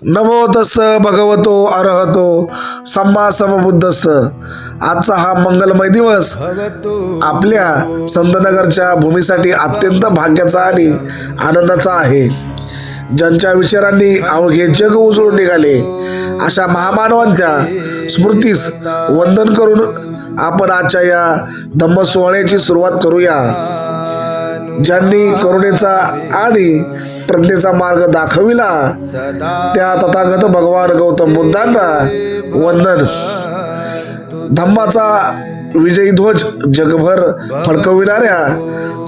नमो तस्स भगवतो अरहतो सम्मा समबुद्धस्स। आजचा हा मंगलमय दिवस आपल्या संतनगरच्या भूमीसाठी अत्यंत भाग्याचा आणि आनंदाचा आहे। ज्यांच्या विचारांनी अवघे जग उजळून निघाले अशा महामानवांच्या स्मृतीस वंदन करून आपण आजच्या या धम्म सोहळ्याची सुरुवात करूया। ज्यांनी करुणेचा आणि प्रज्ञेचा मार्ग दाखविला त्या तथागत भगवान गौतम बुद्धांना वंदन। धम्माचा विजयी ध्वज जगभर फडकविणाऱ्या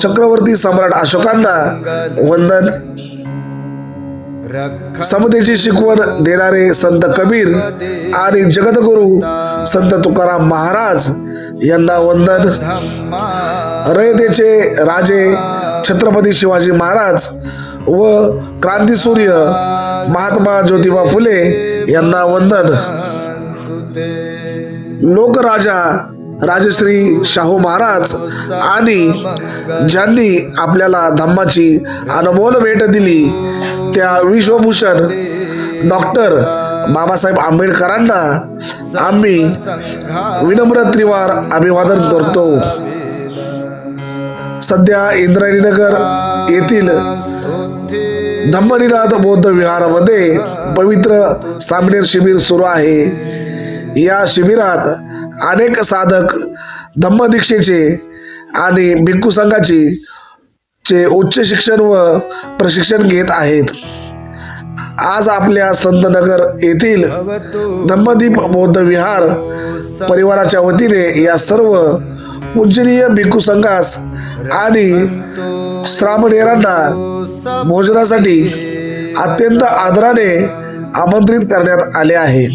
चक्रवर्ती सम्राट अशोकांना वंदन। समतेची शिकवण देणारे संत कबीर आणि जगद्गुरु संत तुकाराम महाराज यांना वंदन। रयतेचे राजे छत्रपती शिवाजी महाराज व क्रांतीसूर्य महात्मा ज्योतिबा फुले यांना वंदन। लोकराजा राजश्री शाहू महाराज आणि ज्यांनी आपल्याला धम्माची अनमोल भेट दिली त्या विश्वभूषण डॉक्टर बाबासाहेब आंबेडकरांना आम्ही विनम्र त्रिवार अभिवादन करतो। सध्या इंद्रायणीनगर येथील धम्मनिनाद बौद्ध विहारामध्ये पवित्र सामनेर शिबिर सुरू आहे। या शिबिरात अनेक साधक धम्मदीक्षेचे आणि भिक्खू संघाचे उच्च शिक्षण व प्रशिक्षण घेत आहेत। आज आपल्या संतनगर येथील धम्मदीप बौद्ध विहार परिवाराच्या वतीने या सर्व पूजनीय भिक्खू संघास आणि श्रामणेरांना भोजनासाठी अत्यंत आदराने आमंत्रित करण्यात आले आहे।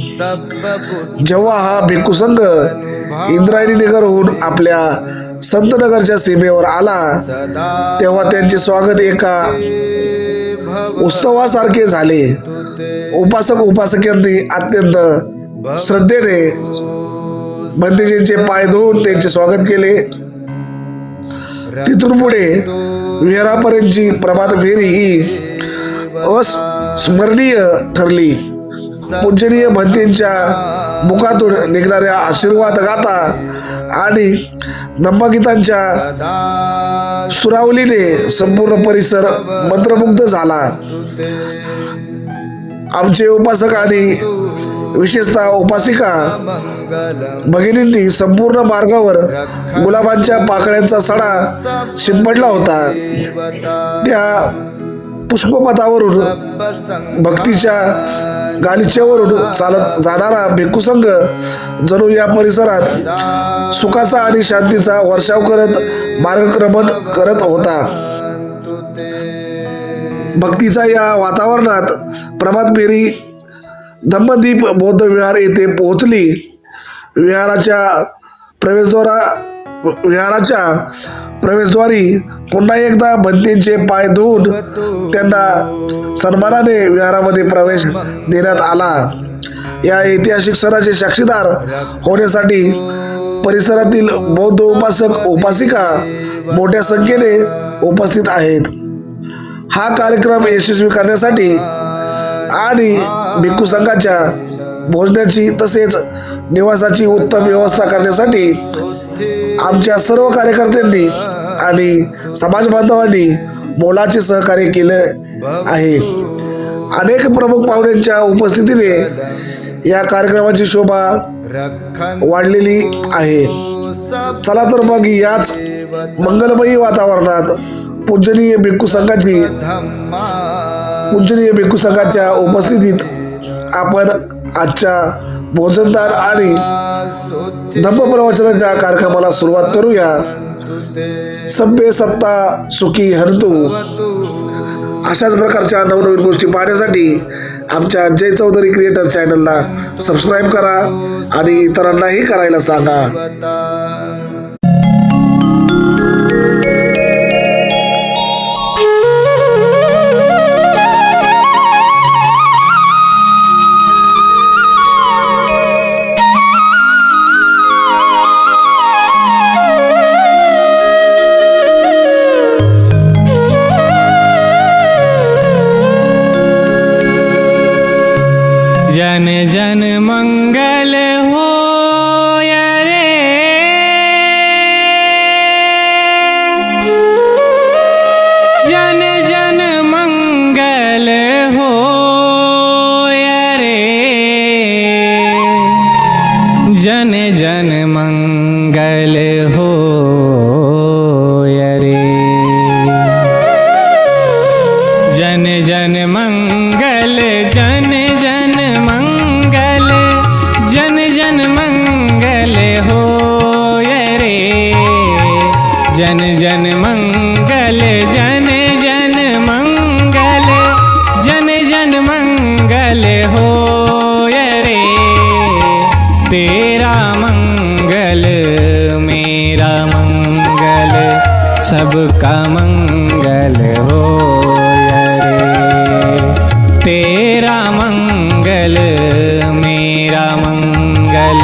जेव्हा हा भिक्खू संघ इंद्रायणी नगरहून आपल्या संतनगरच्या सीमेवर आला तेव्हा त्यांचे स्वागत एका उत्सवासारखे झाले। उपासक उपासकांनी अत्यंत श्रद्धेने भंतेजींचे पाय धुवून त्यांचे स्वागत केले। तिथून पुढे विहारापर्यंतची प्रभात फेरी ही अस्मरणीय ठरली। पूजनीय भंतेंच्या मुखातून निघणाऱ्या आशीर्वाद गाथा आणि धम्मगीतांच्या सुरावलीने संपूर्ण परिसर मंत्रमुग्ध झाला। आमचे उपासक आणि विशेषतः उपासिका भगिनींनी संपूर्ण मार्गावर गुलाबांच्या पाकळ्यांचा सडा शिंपडला होता। त्या पुष्पपथावरून भक्तीच्या गालिच्यावरून चालत जाणारा भिक्खू संघ जणू या परिसरात सुखाचा आणि शांतीचा वर्षाव करत मार्गक्रमण करत होता। भक्तीच्या या वातावरणात प्रभात फेरी धम्मदीप बौद्ध विहार येथे पोहोचली। विहाराच्या प्रवेशद्वारी पुन्हा एकदा भंतेंचे पाय धुवून त्यांना सन्मानाने विहारामध्ये प्रवेश देण्यात आला। या ऐतिहासिक सणाचे साक्षीदार होण्यासाठी परिसरातील बौद्ध उपासक उपासिका मोठ्या संख्येने उपस्थित आहेत। हा कार्यक्रम यशस्वी करण्यासाठी आणि भिक्खू संघाच्या भोजनाची तसेच निवासाची उत्तम व्यवस्था करण्यासाठी आमच्या सर्व कार्यकर्त्यांनी आणि समाज बांधवांनी मोलाचे सहकार्य केले आहे। अनेक प्रमुख पाहुण्यांच्या उपस्थितीने या कार्यक्रमाची शोभा वाढलेली आहे। चला तर मग याच मंगलमयी वातावरणात पूजनीय भिक्खू संघाच्या उपस्थितीत आपण आजच्या भोजनदान आणि धम्म प्रवचनाच्या कार्यक्रमाला सुरुवात करूया। सभ्य सत्ता सुखी हंतु। अशाच प्रकारच्या नवनवीन गोष्टी पाहण्यासाठी आमच्या जय चौधरी क्रिएटर चॅनलला सबस्क्राईब करा आणि इतरांनाही करायला सांगा। जन जन मंगल होय रे, जन जन मंगल होय रे, जन जन मंगल होय रे, जन जन मंगल, जन जन मंगल, जन जन मंगल होय रे, जन जन मंगल, जन जन मंगल, जन जन मंगल होय रे, तेरा मंगल मेरा मंगल सबका मंगल होय रे, तेरा मंगल मेरा मंगल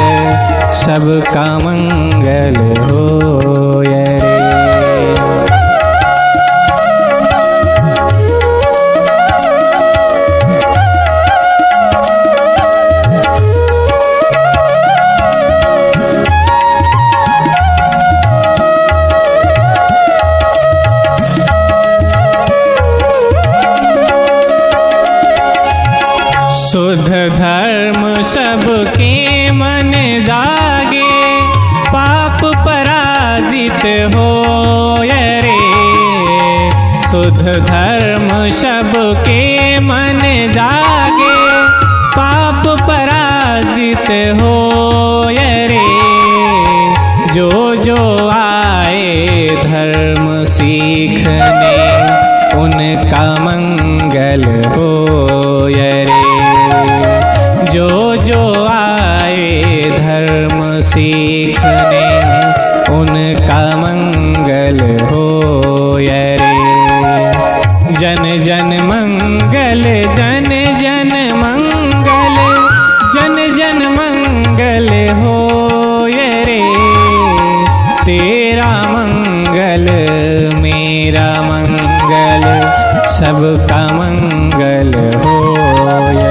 सबका मंगल होय रे। शुद्ध धर्म सबके मन जागे, पाप पराजित होय रे, शुद्ध धर्म सबके मन जागे, पाप पराजित होय रे, जो जो आए धर्म सीखने उनका मंगल होय रे, जो जो आए धर्म सीखने उनका मंगल होय रे, जन जन मंगल, जन जन मंगल, जन जन मंगल होय रे, तेरा मंगल मेरा मंगल सबका मंगल होय रे।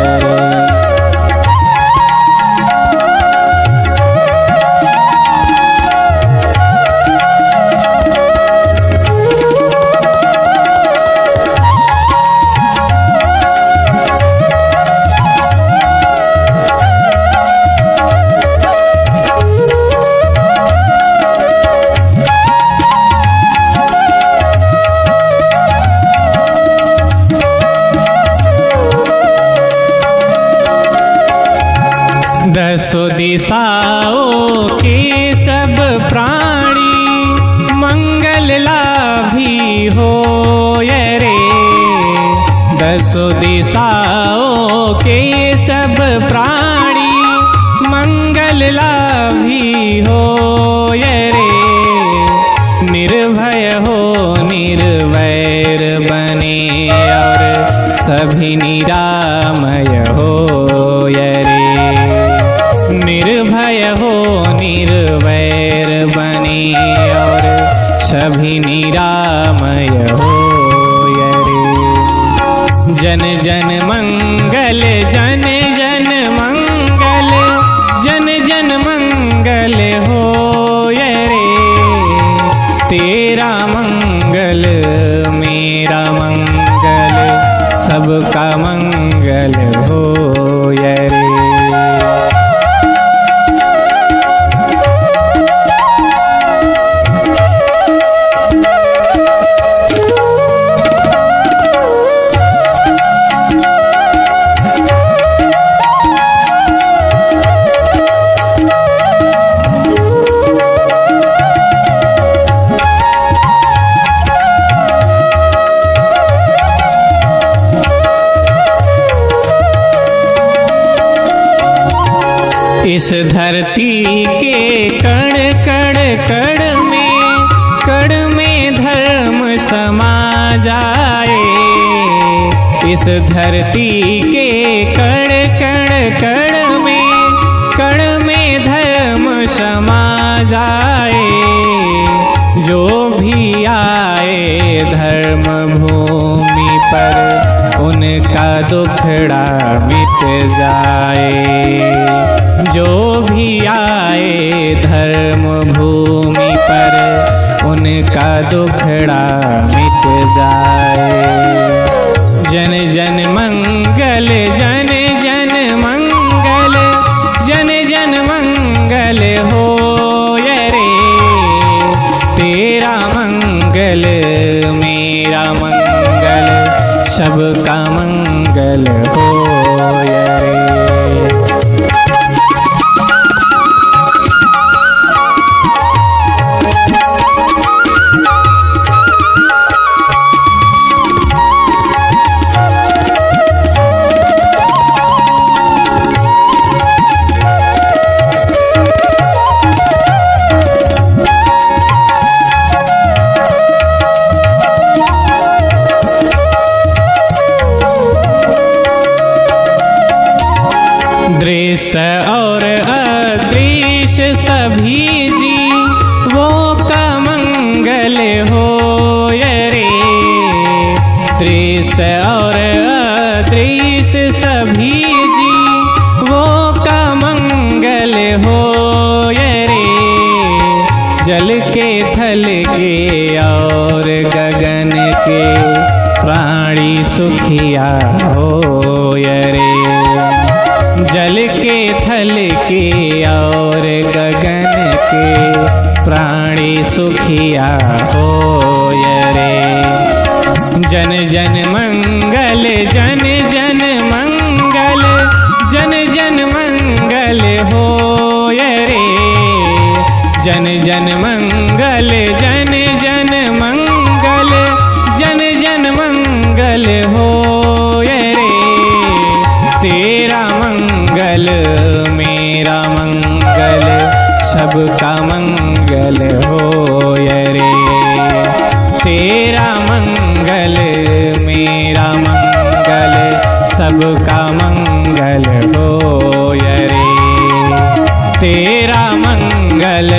दसों दिशाओं के सब प्राणी मंगल लाभी होय रे, दसों दिशाओं के सब प्राणी मंगल लाभी होय रे, निर्भय हो निर्वैर बने और सभी निरामय होय रे, निर्भय हो निर्वैर बने और सभी निरामय होय रे, जन जन मंगल, जन जन मंगल, जन जन मंगल होय रे, तेरा मंगल मेरा मंगल सबका मंगल होय रे। इस धरती के कण कण कण में धर्म समा जाए, इस धरती के कण कण में धर्म समा जाए, जो भी आए धर्म भूमि पर उन उनका दुखड़ा मिट जाए। जो भी आए धर्म भूमि पर उनका दुखड़ा मिट जाए। जन जन मंगल जन जन मंगल जन जन मंगल होय रे। तेरा मंगल मेरा मंगल सबका मंगल होय रे। दृश्य और अदृश्य सभी जीवों का मंगल होय रे। दृश्य और अदृश्य सभी जीवों का मंगल होय रे। जल के थल के और गगन के प्राणी सुखिया होय रे। जल के थल के और गगन के प्राणी सुखिया होय रे। जन जन मंगल जन जन मंगल जन जन मंगल होय रे। जन जन मंगल जन जन मंगल जन जन मंगल होय रे। तेरा मंगल मेरा मंगल सबका मंगल होय रे। तेरा मंगल मेरा मंगल सबका मंगल होय रे। तेरा मंगल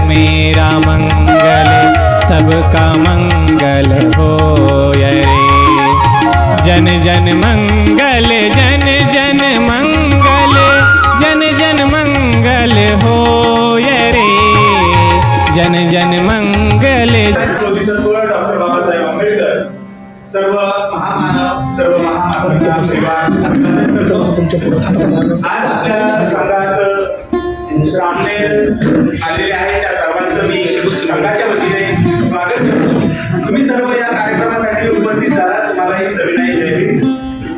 मेरा मंगल सबका मंगल होय रे। जन जन मंगल जन जन मंगल जन जन मंगल होय रे। जन जन मंगल। बोधिसत्व डॉक्टर बाबासाहेब आंबेडकर सर्व महामानव सर्व महामानवांच्या सेवा आज आपल्या संघात श्रामणेर आलेले आहेत त्या सर्वांचं मी संघाच्या वतीने स्वागत करतो। तुम्ही सर्व या कार्यक्रमासाठी उपस्थित झाला तुम्हालाही सविनय जय भीम।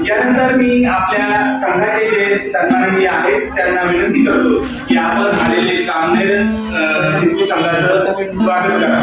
यानंतर मी आपल्या संघाचे जे सन्माननीय आहेत त्यांना विनंती करतो की आपण आलेले श्रामणेर हिंदू संघाचं स्वागत करा।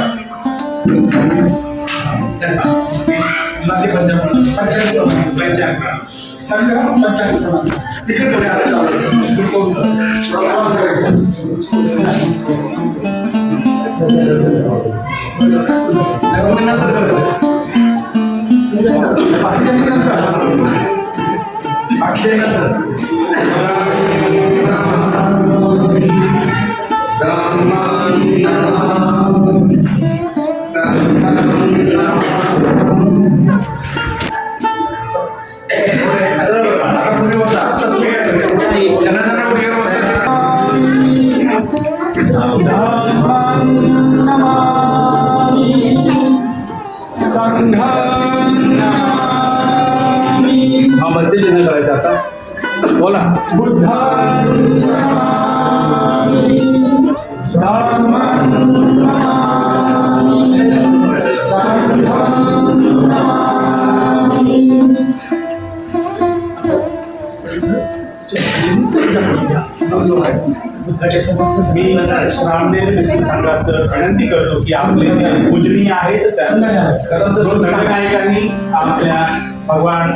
मध्य चिन्ह करायचं आता बोला। मी श्रामणेर संघाचं विनंती करतो की आपले जे पूजनीय आहेत दोन संघनायकांनी आपल्या भगवान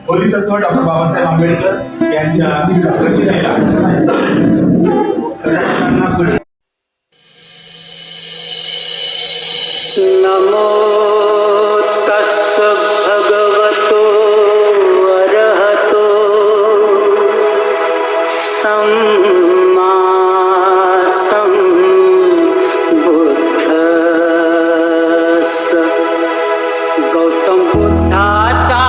बोधिसत्व डॉक्टर बाबासाहेब आंबेडकर यांच्या प्रतिमेला नमो तस्स भगवतो अरहतो सम्मा संबुद्धस्स। गौतम बुद्धाचा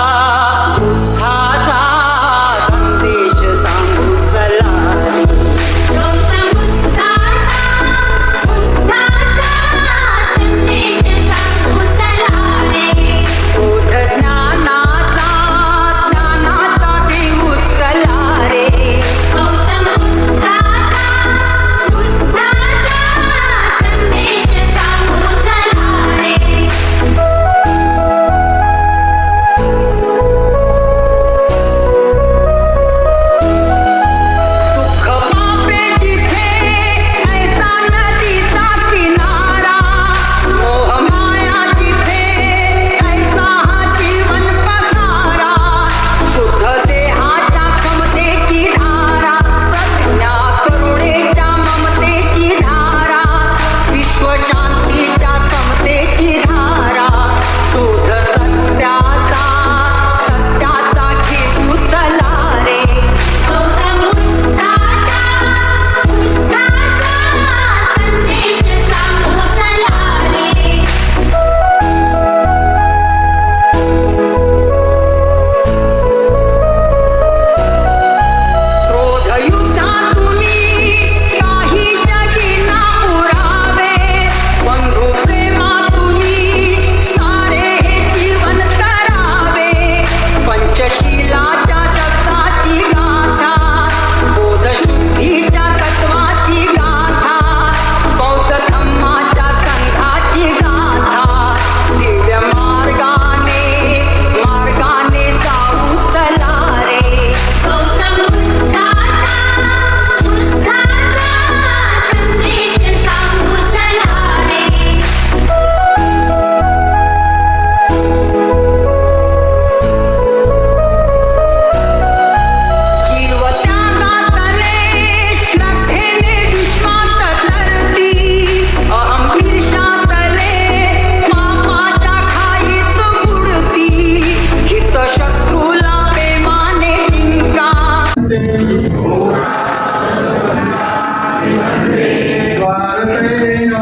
द्वारकेण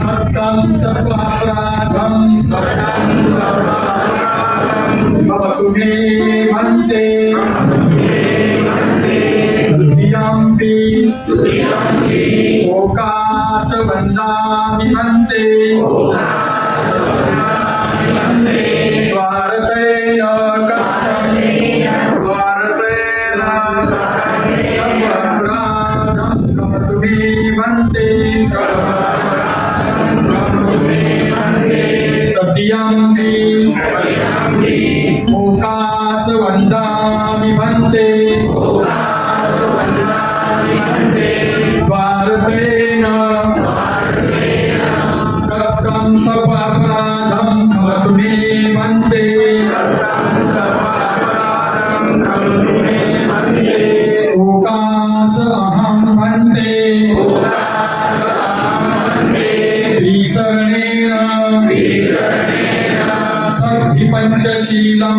भक्तं सर्वापराधं भवतु मे भन्ते द्वितीयम्पि ओकासवन्दामि भन्ते द्वारकेण द्वारकेण सर्वापराधं भवतु मे भन्ते तृतीयम्पि ओकासवन्दामि भन्ते द्वारकेण रक्तं सर्वापराधं भवतु मे भन्ते ओकास अहं भन्ते त्रिशरणेन सद्धिपञ्चशीलं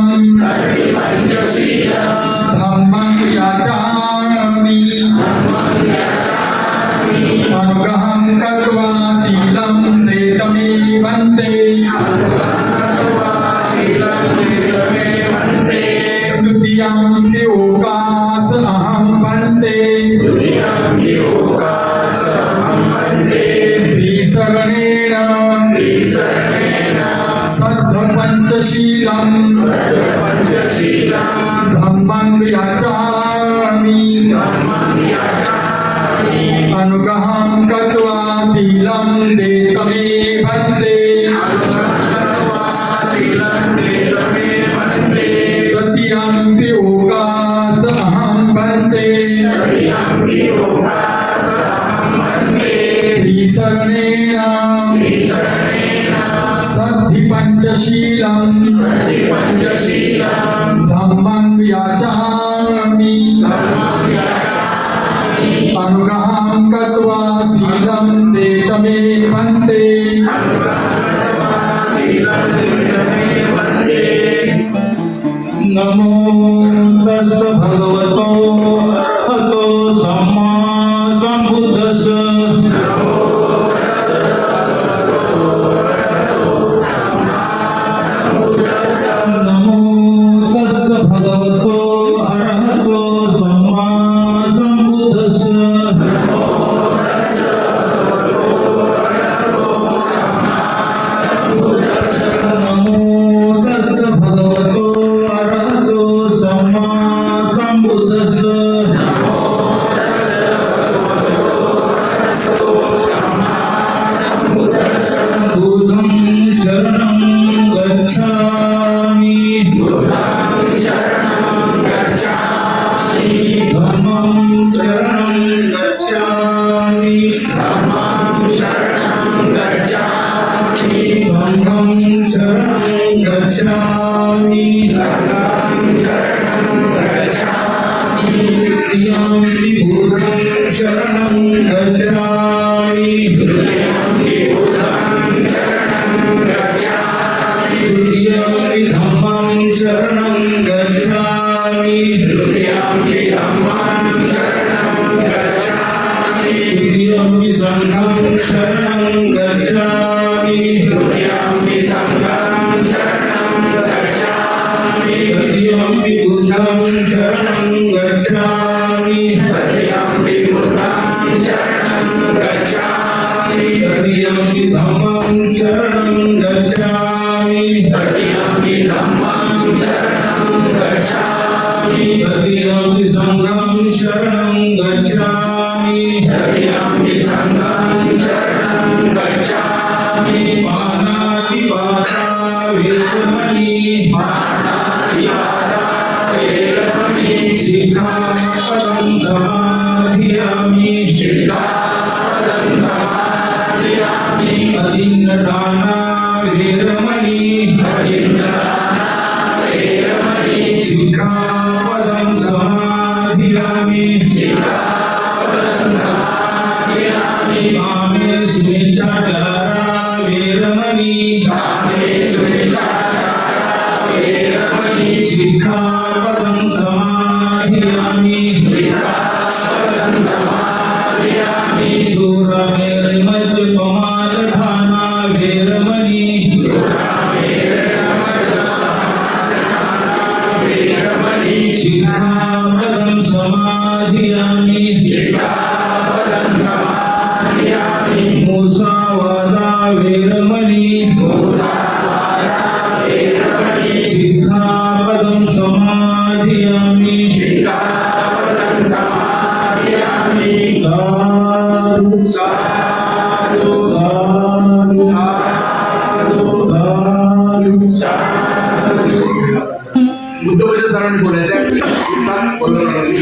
धम्मं याचामि अनुग्रहं कृत्वा शीलं देतमे वन्दे द्वितीयम्पि ओकास अहं वन्दे त्रिशरणेन सद्धिपञ्चशीलं धम्मं याचामि अनुग्रहं कृत्वा शीलं देतमे वन्दे तृतीयम्पि ओकास अहं वन्दे त्रिशरणेन सद्धिपञ्चशीलं धम्मं याचामि अनुग्रहं कृत्वा शीलं देतमे वन्दे नमो तस् भगवतो अरहतो सम्मा सम्बुद्धस्स नमो तस् भगवतो अरहतो सम्मा सम्बुद्धस्स नमो तस् भगवतो अरहतो सम्मा सम्बुद्धस्स बुद्धं शरणं गच्छामि धम्मं शरणं गच्छामि संघं शरणं गच्छामि तृतीयम्पि बुद्धं शरणं गच्छामि तृतीयम्पि धम्मं शरणं गच्छामि तृतीयम्पि संघं शरणं गच्छामि तृतीयम्पि बुद्धं शरणं गच्छामि तृतीयम्पि धम्मं शरणं गच्छामि तृतीयम्पि संघं शरणं गच्छामि पाणातिपाता वेरमणि शिखापदं समाधियामि अदिन्नदाना वेरमणि शिखापदं समाधियामि कामे सुमिच्छाचारा वेरमणि शिखापदं समाधियामि सिक्खापदं समाधियामि मुसावादा वेरमणि सिक्खापदं समाधियामि साधु साधु साधु साधु मुद्दोच्या सरांनी बोलायचं आहे. सांग, बोलतो सरांनी.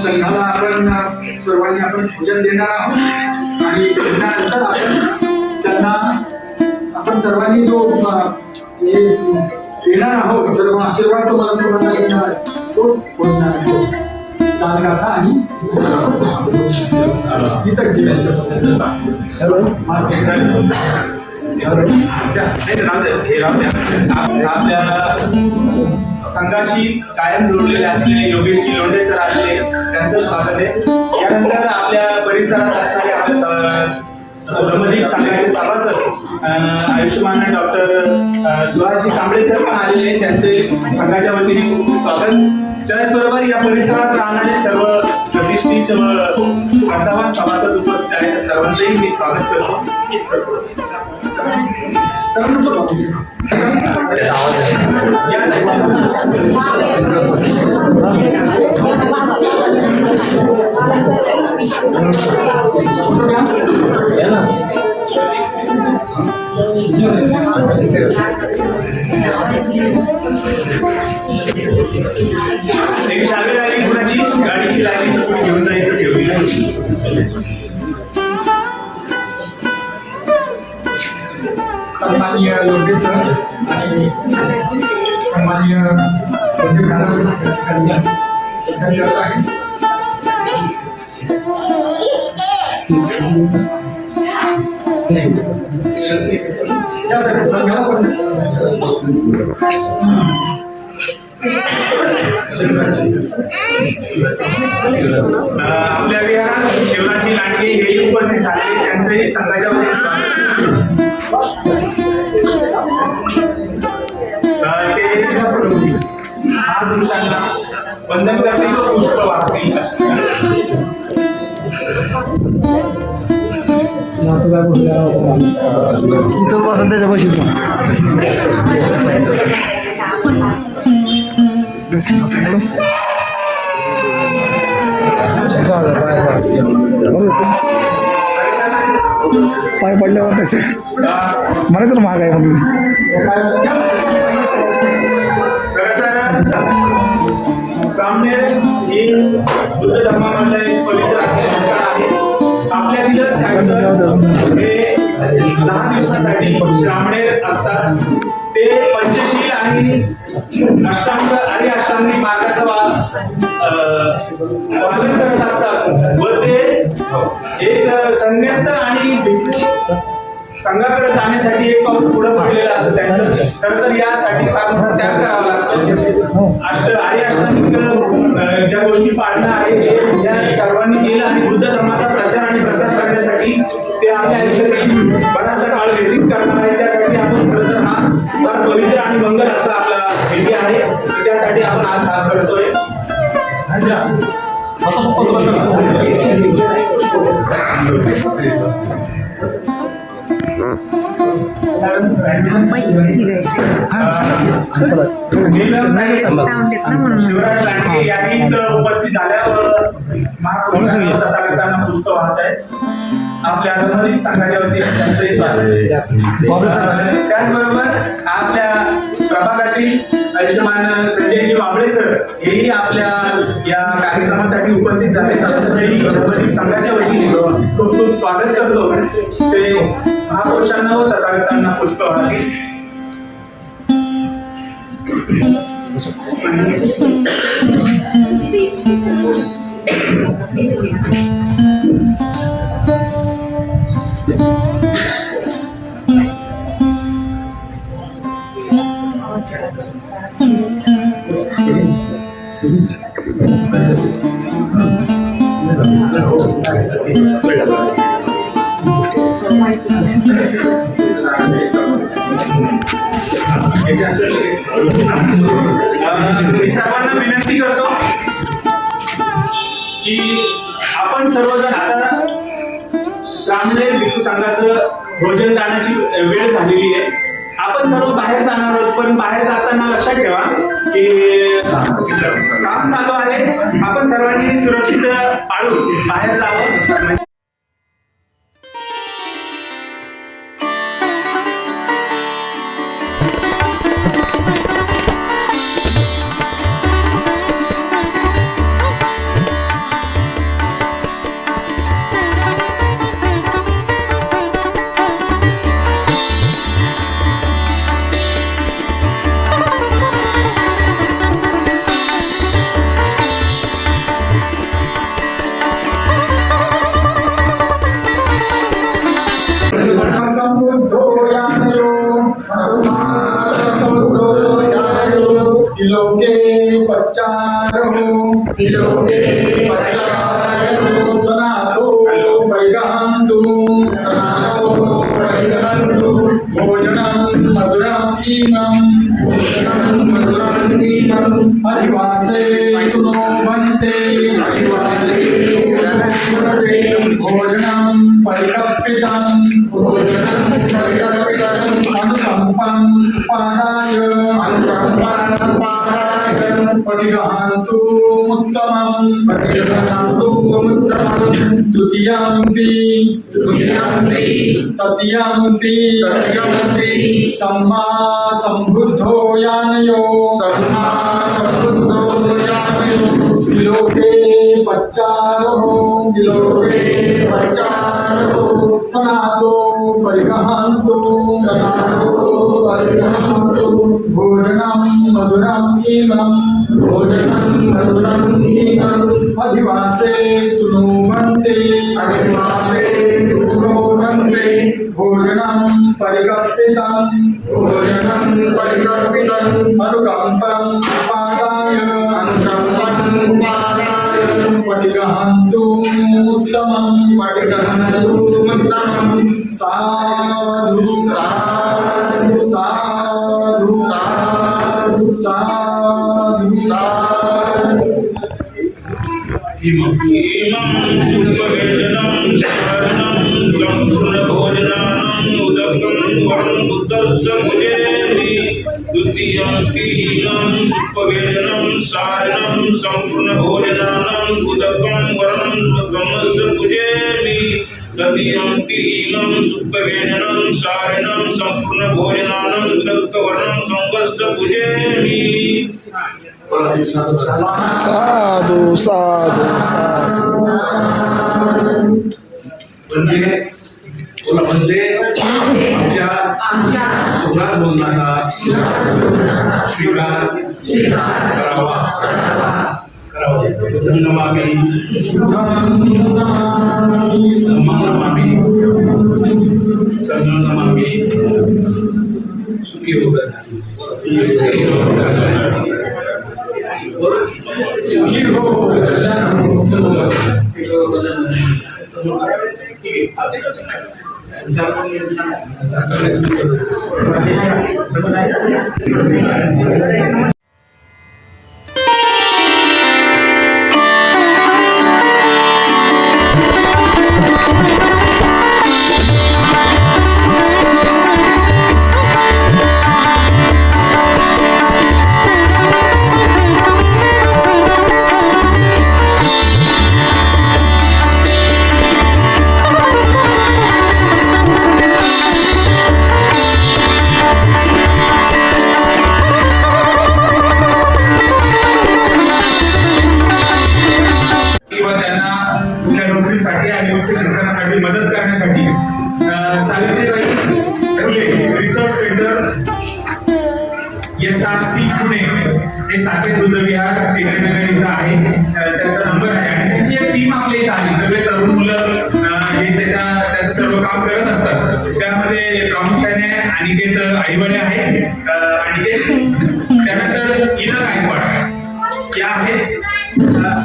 संघाला आपण सर्वांनी आपण भोजन देणार आहोत आणि त्यानंतर त्यांना आपण सर्वांनी जो देणार आहोत सर्व आशीर्वाद तो मला सर्वांना देणार आहे तो पोचणार आहे दान गाथा आणि इतर जे आपल्या संघाशी कायम जोडलेले असलेले योगेशजी लोंढे सर आलेले त्यांचं स्वागत आहे. यानंतर आपल्या परिसरात असणारे आपल्या संबंधित संघाचे सभासद आयुष्यमान डॉक्टर सुहासजी कांबळे सर पण आलेले त्यांचे संघाच्या वतीने खूप खूप स्वागत. त्याचबरोबर या परिसरात राहणारे सर्व प्रतिष्ठित व श्रद्धावान सभासद उपस्थित आहेत सर्वांचंही मी स्वागत करतो. एक चावी लागली कुणाची गाडीची लागली तर कोणी घेऊन जायचं ठेवली. सन्माननीय लोटे सर आणि सन्माननीय लोटे मॅडम आपल्या विहारात शिवराजी लांडगे हे उपस्थित झाले, त्यांचंही संघाच्या वतीने स्वागत. ते हात उचलला, वंदन करतील व पुष्प वाहतील. पाय पडल्यावर तसे म्हणायचं ना महाग आहे म्हणून. सामनेर ही बुद्ध धर्मामधलं एक पवित्र असलेलं स्थळ आहे. आपल्यातीलच काही जण हे 10 दिवसासाठी श्रामणेर असतात. ते पंचशील आणि अष्टांग आणि अष्टांगी मार्गाचं पालन करत असतात व ते एक संन्यस्त आणि संघाकडे जाण्यासाठी एक पाऊल पुढे पडलेलं असतं त्यांचं. खरं तर यासाठी फार मोठा त्याग करावा लागतो. अष्टांगिक ज्या गोष्टी पाळणं आहे हे या सर्वांनी केलं आणि बुद्ध धर्माचा प्रचार आणि प्रसार करण्यासाठी ते आपल्या आयुष्यातील बराचसा काळ व्यतीत करणार आहे. त्यासाठी आपण खरं तर हा फार पवित्र आणि मंगल असा आपला विधी आहे. त्यासाठी आपण आज हा करतोय. शिवराज लांडगे यांनी उपस्थित झाल्यावर महापुरुषांना पुष्प वाहत आहेत. आपल्या धर्मदीप संघाच्या वतीने त्यांचंही स्वागत. त्याचबरोबर आपल्या प्रभागातील आयुष्यमान संजयजी वाबळे सर हेही आपल्या या कार्यक्रमासाठी उपस्थित झाले. सगळ्यांचंही धर्मदीप संघाच्या वतीने खूप खूप स्वागत करतो. ते महापुरुषांना व तथागतांना पुष्प वाहतील. मी सर्वांना विनंती करतो की आपण सर्वजण आता श्रामणेर भिक्खू संघाचं भोजन दानाची वेळ झालेली आहे. आपण सर्व बाहेर जाणार आहोत, पण बाहेर जाताना लक्षात ठेवा की काम चालू आहे. आपण सर्वांनी सुरक्षित पाळून बाहेर जावं. सनातो परिगहन्तु भोजनं मधुरां अधिवासे नो वंशे भोजनं परिकल्पितं अनुकम्पं पादाय परिगहन्तु उत्तमं द्वितीयम्पि तृतीयम्पि सम्मा सम्बुद्धो यानयो विलोके पच्चारो सनातो परिगहांसो भोजनं मधुरं कीलं अधिवासे तुनुवन्ते भोजनं परिकल्पितं अनुकम्पं पादाय पटिगहन्तु उत्तमं साधु साधु साधु साधु साधु इमं सुखवेदनं शरणं सम्पूर्णभोजनानं उदकं वरं बुद्धस्य मुजेति द्वितीयं शीलं सुखवेदनं सारणं सम्पूर्णभोजनानं उदकं वरं बुद्धस्य मुजेति तृतीयं शीलं सुखवेदनं सारणं सम्पूर्णभोजनानं उदकवरं संगस्य मुजेति साधू साधू साधू म्हणजे आमच्या सुखात बोलण्याचा स्वीकार करावा नमामि नमामि सर्व नमामि सुखी होकर सुखी हो आणि उच्च शिक्षणासाठी मदत करण्यासाठी Savitribai Phule research centre SRC Pune हे साकेत बुद्धविहार टिकरनगर इथं आहे. त्यांचा नंबर आहे आणि त्यांची एक टीम आपल्या इथं आली. सगळे तरुण मुलं हे त्याचं सर्व काम करत असतात. त्यामध्ये प्रामुख्याने अनिकेत आईवडे आहेत. अनिकेत त्यानंतर इला गायकवाड या आहेत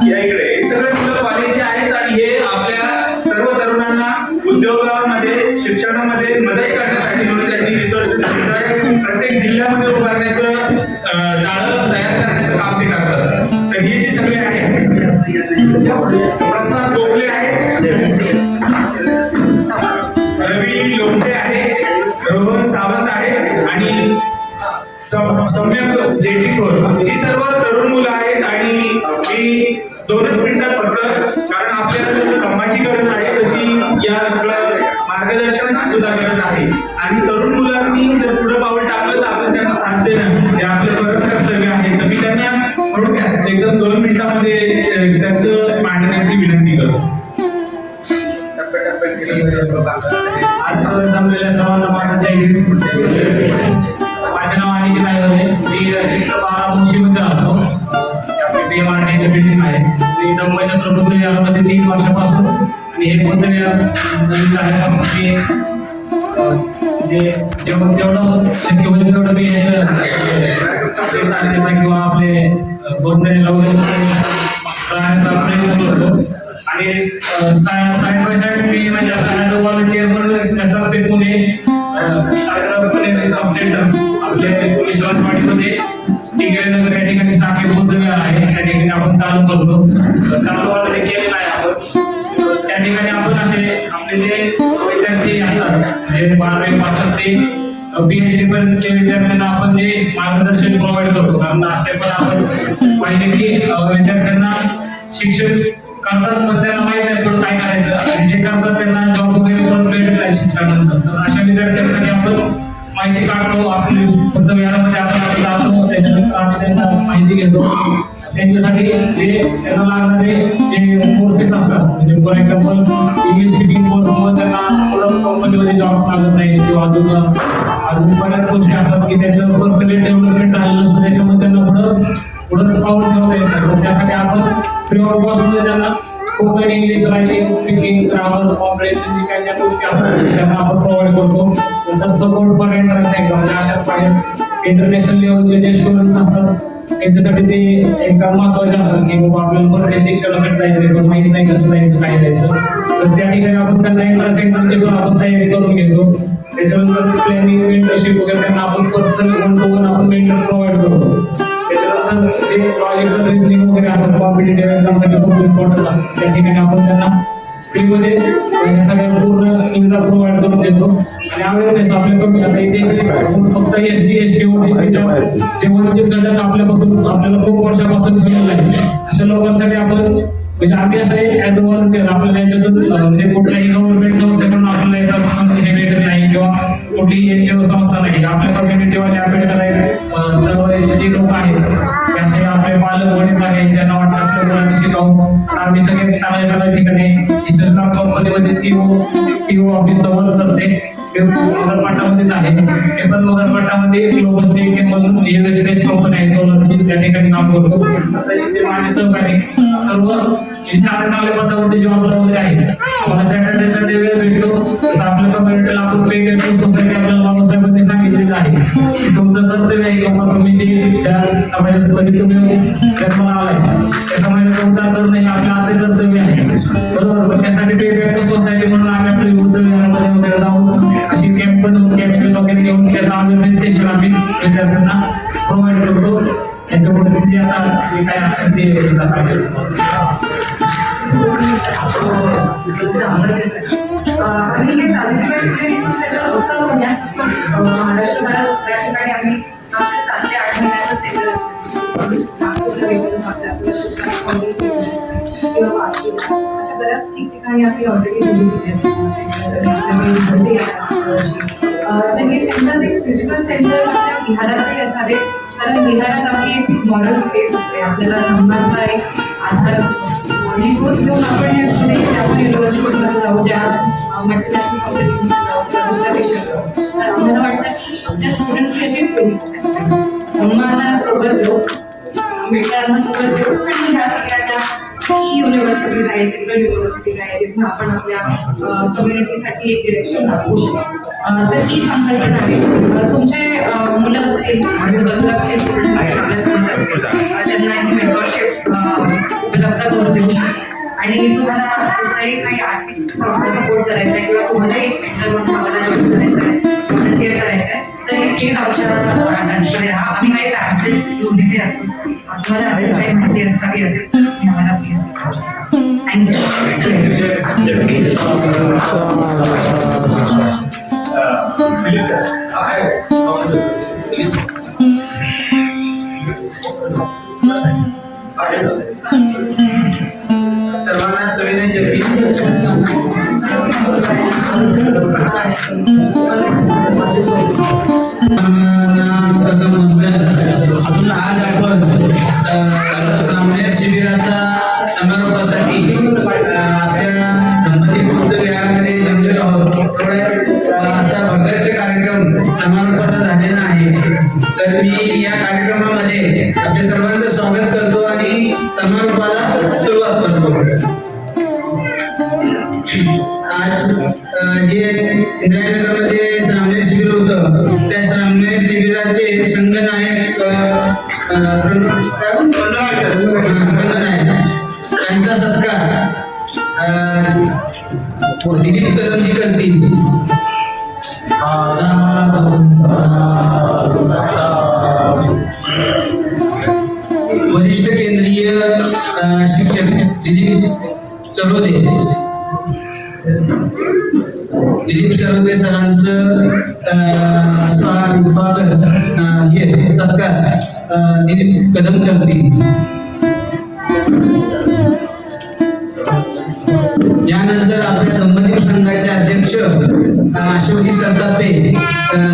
या इकडे. हे सगळे मुलं कॉलेजचे आहेत आणि हे आपल्या सर्व तरुणांना उद्योगामध्ये शिक्षणामध्ये मदत करण्यासाठी म्हणून त्यांनी रिसर्च सेंटर प्रत्येक जिल्ह्यामध्ये उभारण्याचं जाळं तयार करण्याचं काम ते करतात. तर हे जे सगळे आहेत प्रसाद गोखले आहेत, रवी लोंढे आहे, रोहन सावंत आहे आणि सम्यक जेटीखोर ही सर्व तरुण मुलं आहेत. आणि ही 2च मिनिटात फक्त कारण आपल्याला जसं कामाची गरज आहे तशी या सगळ्या मार्गदर्शनाची सुद्धा गरज आहे. आणि तरुण मुलांनी जर पुढे पाऊल टाकलं तर आपण त्यांना साथ देणं हे आपलं परम कर्तव्य आहे. तर मी त्यांना थोडक्यात एकदम 2 मिनिटांमध्ये त्यांचं मांडण्याची विनंती करतो. आज जमलेल्या सर्वांना माझं जय हिंद. माझे नाव अनिकेत आईवडे. मी सेक्टर 12 मुंशीमध्ये राहतो. आपली बिल्डिंग आहे. मी धम्मचक्र बुद्धविहारामध्ये 3 वर्षापासून आणि हे बुद्धविहार नवीन झाल्यापासून मी जेवढं शक्य होईल तेवढं मी किंवा आपले बोलण्याला राहण्याचा प्रयत्न करतो. आणि साईड बाय साईड मी म्हणजे ॲज अ व्हॉलंटियर म्हणून SRC पुणे सेंटर आपल्या विश्वासवाडीमध्ये टिकरनगर या ठिकाणी साकेत बुद्धविहार आहे. त्या ठिकाणी आपण चालू करतो. चालू ऑलरेडी केलेलं आहे आपण. त्या ठिकाणी आपण असे आपले जे विद्यार्थी असतात म्हणजे 12वी पासून ते PhD पर्यंतच्या विद्यार्थ्यांना आपण जे मार्गदर्शन प्रोव्हाइड करतो. कारण असे पण आपण पाहिले की विद्यार्थ्यांना शिक्षण करतात पण त्यांना माहीत नाही पण काय करायचं. जे करतात त्यांना जॉब वगैरे पण भेटत नाही शिक्षणानंतर. तर अशा विद्यार्थ्यांसाठी आपण माहिती काढतो. आपली बुद्धविहारामध्ये आपण जातो त्याच्यानंतर आम्ही त्यांना माहिती घेतो. त्यांच्यासाठी ते त्यांना लागणारे जे कोर्सेस असतात म्हणजे फॉर एक्झाम्पल इंग्लिश स्पीकिंग कोर्समुळे त्यांना पुढं कंपनीमध्ये जॉब लागत नाही किंवा अजून बऱ्याच गोष्टी असतात की त्याचं पर्सनली डेव्हलपमेंट झालेलं नसतं त्याच्यामुळे त्यांना पुढं पाऊल ठेवता येत नाही. त्यासाठी आपण फ्री ऑफ कॉस्टमध्ये त्यांना spoken English writing speaking grammar comprehension जी काही ज्या गोष्टी असतात त्यांना आपण प्रोव्हाइड करतो. नंतर सपोर्ट फॉर एंट्रन्स एक्झाम म्हणजे अशा बाहेर इंटरनॅशनल लेवलचे जे स्टुडंट्स असतात त्यांच्यासाठी ते एक्झाम महत्त्वाचे असतात की बाबा आपल्याला बरं शिक्षणासाठी जायचं पण माहिती नाही कसं जायचं काय जायचं तर त्या ठिकाणी आपण त्यांना एंट्रन्स एक्झामची पण आपण तयारी करून घेतो. त्याच्यानंतर प्लॅनिंग मेंटरशिप वगैरे त्यांना आपण पर्सनल 1-to-1 आपण मेंटर प्रोव्हाइड करतो. त्याच्यानंतर जे लॉजिकल रिझनिंग वगैरे असतात कॉम्पिटिटिव्ह एक्झामसाठी खूप इम्पॉर्टंट असतात त्या ठिकाणी आपण त्यांना फ्रीमध्ये या सगळ्या पूर्ण सुविधा प्रोव्हाइड करून देतो. आणि अवेअरनेस आपल्या कमी आता इथे फक्त SC ST OBCच्या जे वंचित घटक आपल्याला खूप वर्षापासून मिळालेलं आहे अशा लोकांसाठी आपण म्हणजे आम्ही असं आहे ॲज अ व्हॉलंटियर आपल्याला याच्यातून म्हणजे कुठल्याही गव्हर्नमेंट संस्थेकडून आपल्याला याचा हे भेटत नाही किंवा कुठलीही NGO संस्था नाही. आपल्या कम्युनिटीवाले आंबेडकर आहेत चळवळीचे जे लोक आहेत त्याचे आपले पालक वडील आहेत त्यांना वाटतं आपल्या मुलांनी शिकावं आम्ही सगळे चांगल्या ठिकाणी विशेषतः कंपनीमध्ये CEO ऑफिसचा वर्क करते ते नगरपाटामध्येच आहे. ते पण नगरपाटामध्ये ग्लोबल स्टेट म्हणून US बेस्ड कंपनी आहे सोलरची त्या ठिकाणी काम करतो. तसेच ते माझे सहकारी सर्व चांगल्या पदावरती जॉबला वगैरे आहेत. मला सॅटर्डे संडे वेळ भेटतो तसं आपल्या कम्युनिटीला आपण पे करतो. सोसायटी आपल्याला बाबासाहेबांनी सांगितलेलं आहे की तुमचं कर्तव्य आहे किंवा तुम्ही जे ज्या समाजामध्ये तुम्ही जन्माला आलाय त्या समाजाचा उद्धार करणं हे आपलं आद्य कर्तव्य आहे बरोबर. पण त्यासाठी पे बॅक सोसायटी म्हणून आम्ही आपल्या युद्ध विहारामध्ये वगैरे जाऊन अशी कॅम्प बनवून केमिकल वगैरे घेऊन त्याचा अवेअरनेस सेशन आम्ही विद्यार्थ्यांना प्रोव्हाइड करतो. त्याच्यामुळे तिथे आता जे काय असेल ते सांगेल. आणि हे सावित्रीबाई सेंटर होतं महाराष्ट्रभरात त्या ठिकाणी आम्ही 7 ते 8 महिन्याचं सेंटर अशा बऱ्याच ठिकठिकाणी आम्ही ऑलरेडी हे सेंटर एक फिजिकल सेंटर आपल्या बिहारातही असावे कारण बिहारात आपली एक मॉरल स्पेस असते आपल्याला धर्माचा एक आधार असतो आणि तोच घेऊन आपण आपण युनिव्हर्सिटीमध्ये जाऊ ज्या मल्टीनॅशनल कंपनीजमध्ये जाऊ किंवा दुसऱ्या देशात जाऊ तर आम्हाला वाटतं की आपल्या स्टुडंट्सची अशी ट्रेनिंग धर्माला सोबत घेऊ आंबेडकरांना सोबत घेऊ आणि ह्या सगळ्याच्या युनिव्हर्सिटीज आहे सेंट्रल युनिव्हर्सिटीज आहे जिथे आपण आपल्या कम्युनिटीसाठी एक डिरेक्शन दाखवू शकतो. तर ही संकल्पना आहे. तुमचे मुलं असतील आजूबाजूला काही स्टुडंट आहेत आपल्या त्यांना ही मेंटरशिप उपलब्ध करून देऊ शकतो आणि तुम्हाला दुसराही काही आर्थिक सपोर्ट करायचा आहे किंवा तुम्हाला एक मेंटर म्हणून आम्हाला जॉईन करायचं आहे व्हॉलंटिअर करायचं आहे तर हे प्लीज आमच्या ब्रांचकडे राहा. आम्ही काही पॅम्पलेट्स घेऊन इथे असतो तुम्हाला काही माहिती हवी असेल तुम्ही आम्हाला प्लीज सर्वांना सविनय अजून आज आपण रामनेर शिबिराचा समारोपासाठी आपल्या गणपती बुद्ध विहारामध्ये जमलेलो आहोत. असा भव्य कार्यक्रम समारोपाचा झालेला आहे. तर मी या कार्यक्रमामध्ये आपल्या सर्वांचं स्वागत करतो आणि समारोपाला सुरुवात करतो. आज जे इंद्रायनगरमध्ये रामनेर शिबिर होतं त्या रामनेर शिबिराचे संघनायक त्यांचा सत्कार दिलीप कदमजी करतील. वरिष्ठ केंद्रीय शिक्षक दिलीप सरोदे सरांचं स्वागत हे सत्कार दिलीप कदम करतील. यानंतर आपल्या दंपती संघाचे अध्यक्ष अशोकजी सरतापे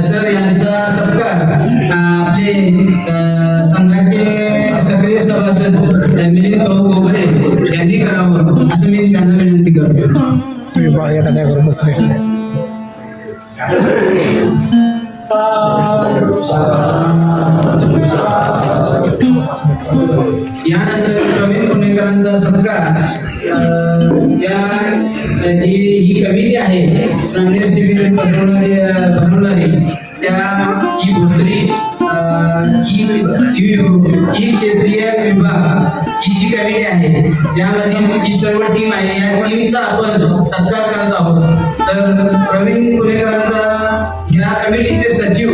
सर यांचा सत्कार आपले संघाचे सक्रिय सभासद टाचा करून बसले. यानंतर प्रवीण पुणेकरांचा सत्कार ही कमिटी आहे ब्राह्मण शिबिर बनवणारी त्या ही भोसरी ही क्षेत्रीय विभाग ही जी कमिटी आहे यामध्ये ही सर्व टीम आहे. या टीमचा आपण सत्कार करत आहोत. तर प्रवीण पुणेकरांचा या कमिटीचे सचिव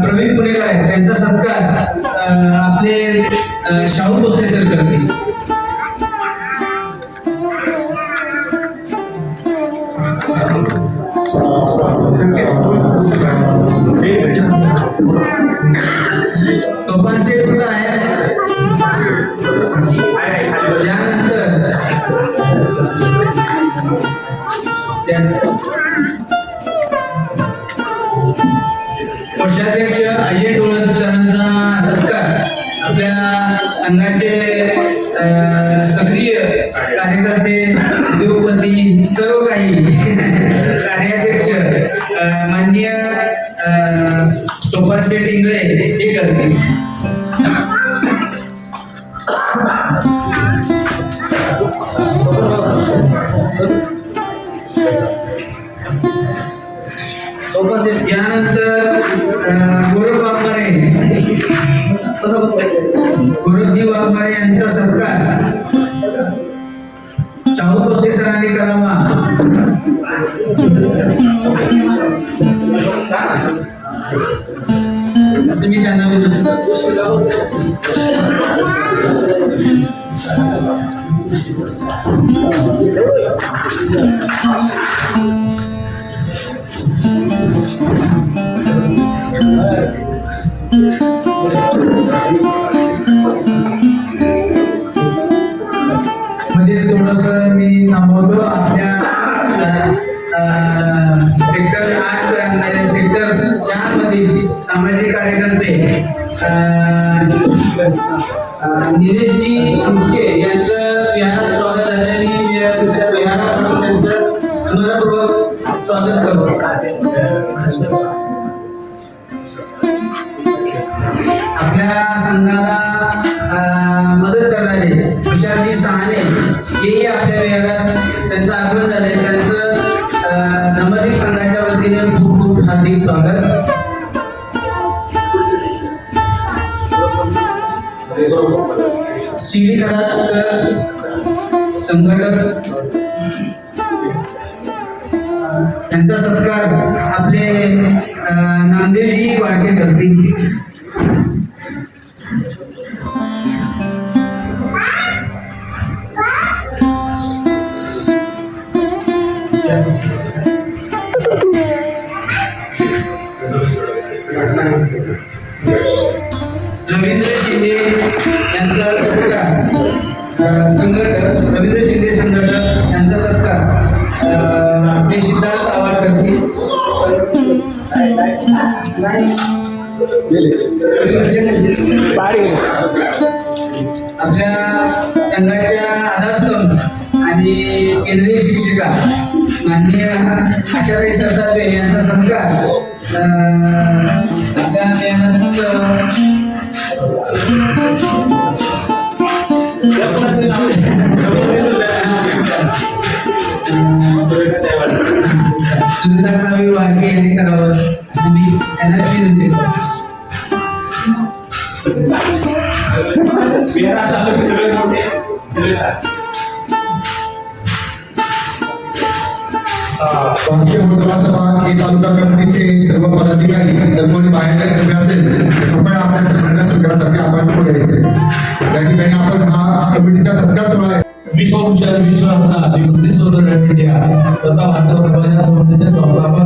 प्रवीण पुणेकर आहेत. त्यांचा सत्कार आपले शाहू भोसले सर करतील. सोपान सेट सुद्धा आहे. कोषाध्यक्ष अजय डोळस सरांचा सत्कार आपल्या संघाचे सक्रिय कार्यकर्ते उद्योगपती सर्व काही कार्याध्यक्ष माननीय सोपान शेठ इंगळे हे करतील. यानंतर गोरखजी वाघमारे यांचा सत्कार शाहू भोसले सरांनी करावा. असं मी त्यांना मध्येच थोडस मी थांबवतो. आपल्या सेक्टर 8 सेक्टर 4 मधील सामाजिक कार्यकर्ते निलेशजी मुके यांचं विहारात स्वागत आहे. मी दुसऱ्या विहारात त्यांचं मनपूर्वक स्वागत करतो. आपल्या संघाला मदत करणारे तुषारजी सहाने हेही आपल्या विहारात त्यांचं आगमन झाले. त्यांचं नमदिक संघाच्या वतीने खूप खूप हार्दिक स्वागत. शिडी घरात सर संघटक यांचा सत्कार आपले नामदेवजी वाडके करतील. रवींद्र शिंदे यांचा सत्कार संघटक रवींद्र शिंदे संघटक यांचा सत्कार आपले सिद्धार्थ आवाड करतील. आपल्या संघाच्या आधारस्तंभ आणि केंद्रीय शिक्षिका माननीय आशाताई सरदारबे यांचा सत्कार सुरेंद्रनाथ वाडके यांनी करावं असं मी त्यांना विनंती करतो. विधानसभा हे तालुका कमिटीचे सर्व पदाधिकारी जर कोणी बाहेर असेल कृपया आपल्या सगळ्यांना सत्कारासाठी आपण पुढे यायचे. त्या ठिकाणी आपण हा कमिटीचा सत्कार सोहळा आहे. विश्वभूषण विश्वरत्न विभूती सोसायटी इंडिया तथा भारतीय समाज समितीचे संस्थापक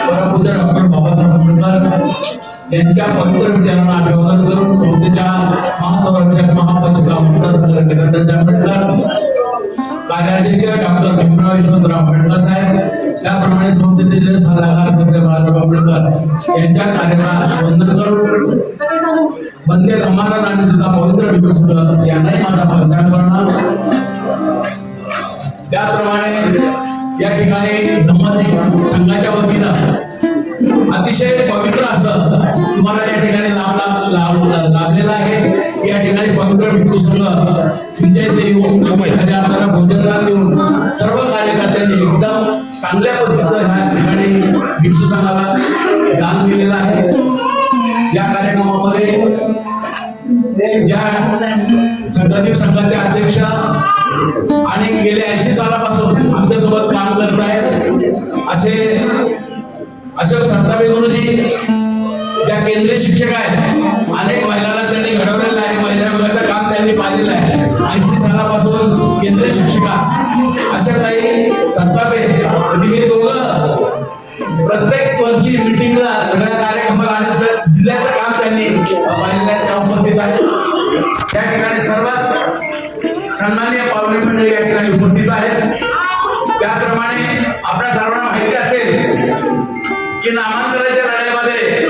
परमपूज्य डॉक्टर बाबासाहेब आंबेडकर यांच्या पवित्र विचारांना अभिवादन करून संस्थेच्या महासंरक्षक महापचिका मुक्ता संघटनेच्या आंबेडकर कार्याध्यक्ष डॉक्टर भीमराव यशवंतराव आंबेडकर साहेब त्याप्रमाणे संस्थेचे सल्लागार बाळासाहेब आंबेडकर यांच्या कार्याला वंदन करून वंदे समारण आणि तुझा पवित्र दिवस यांनाही माझा वंदन करणार. त्याप्रमाणे या ठिकाणी धम्मदीप संघाच्या वतीनं अतिशय पवित्र असं तुम्हाला या ठिकाणी लाभलेलं आहे। या ठिकाणी पवित्र भिक्खू संघ तुमच्या इथे येऊन एखाद्या आपल्याला भोजनदान देऊन सर्व कार्यकर्त्यांनी एकदम चांगल्या पद्धतीचं ह्या ठिकाणी भिक्खू संघाला दान दिलेलं आहे। या कार्यक्रमामध्ये ज्या संघातील संघाचे अध्यक्ष आणि गेल्या 80 सालापासून आमच्यासोबत काम करत आहेत असे संताबे गुरुजी ज्या केंद्रीय शिक्षक आहेत, अनेक महिलांना त्यांनी घडवलेलं आहे, महिला विभागाचं काम त्यांनी पाहिलेलं आहे। 80 सालापासून केंद्रीय शिक्षिका अशा काही संताबे हे दोघं प्रत्येक वर्षी मिटिंगला सगळ्या कार्यक्रमाला आणि जिल्ह्याचं काम त्यांनी पाहिलेल्या उपस्थित आहेत। या ठिकाणी सर्वात सन्माननीय पाहुणे मंडळी या ठिकाणी उपस्थित आहेत। त्याप्रमाणे आपल्या सर्वांना माहिती असेल की नामांतराच्या लढ्यामध्ये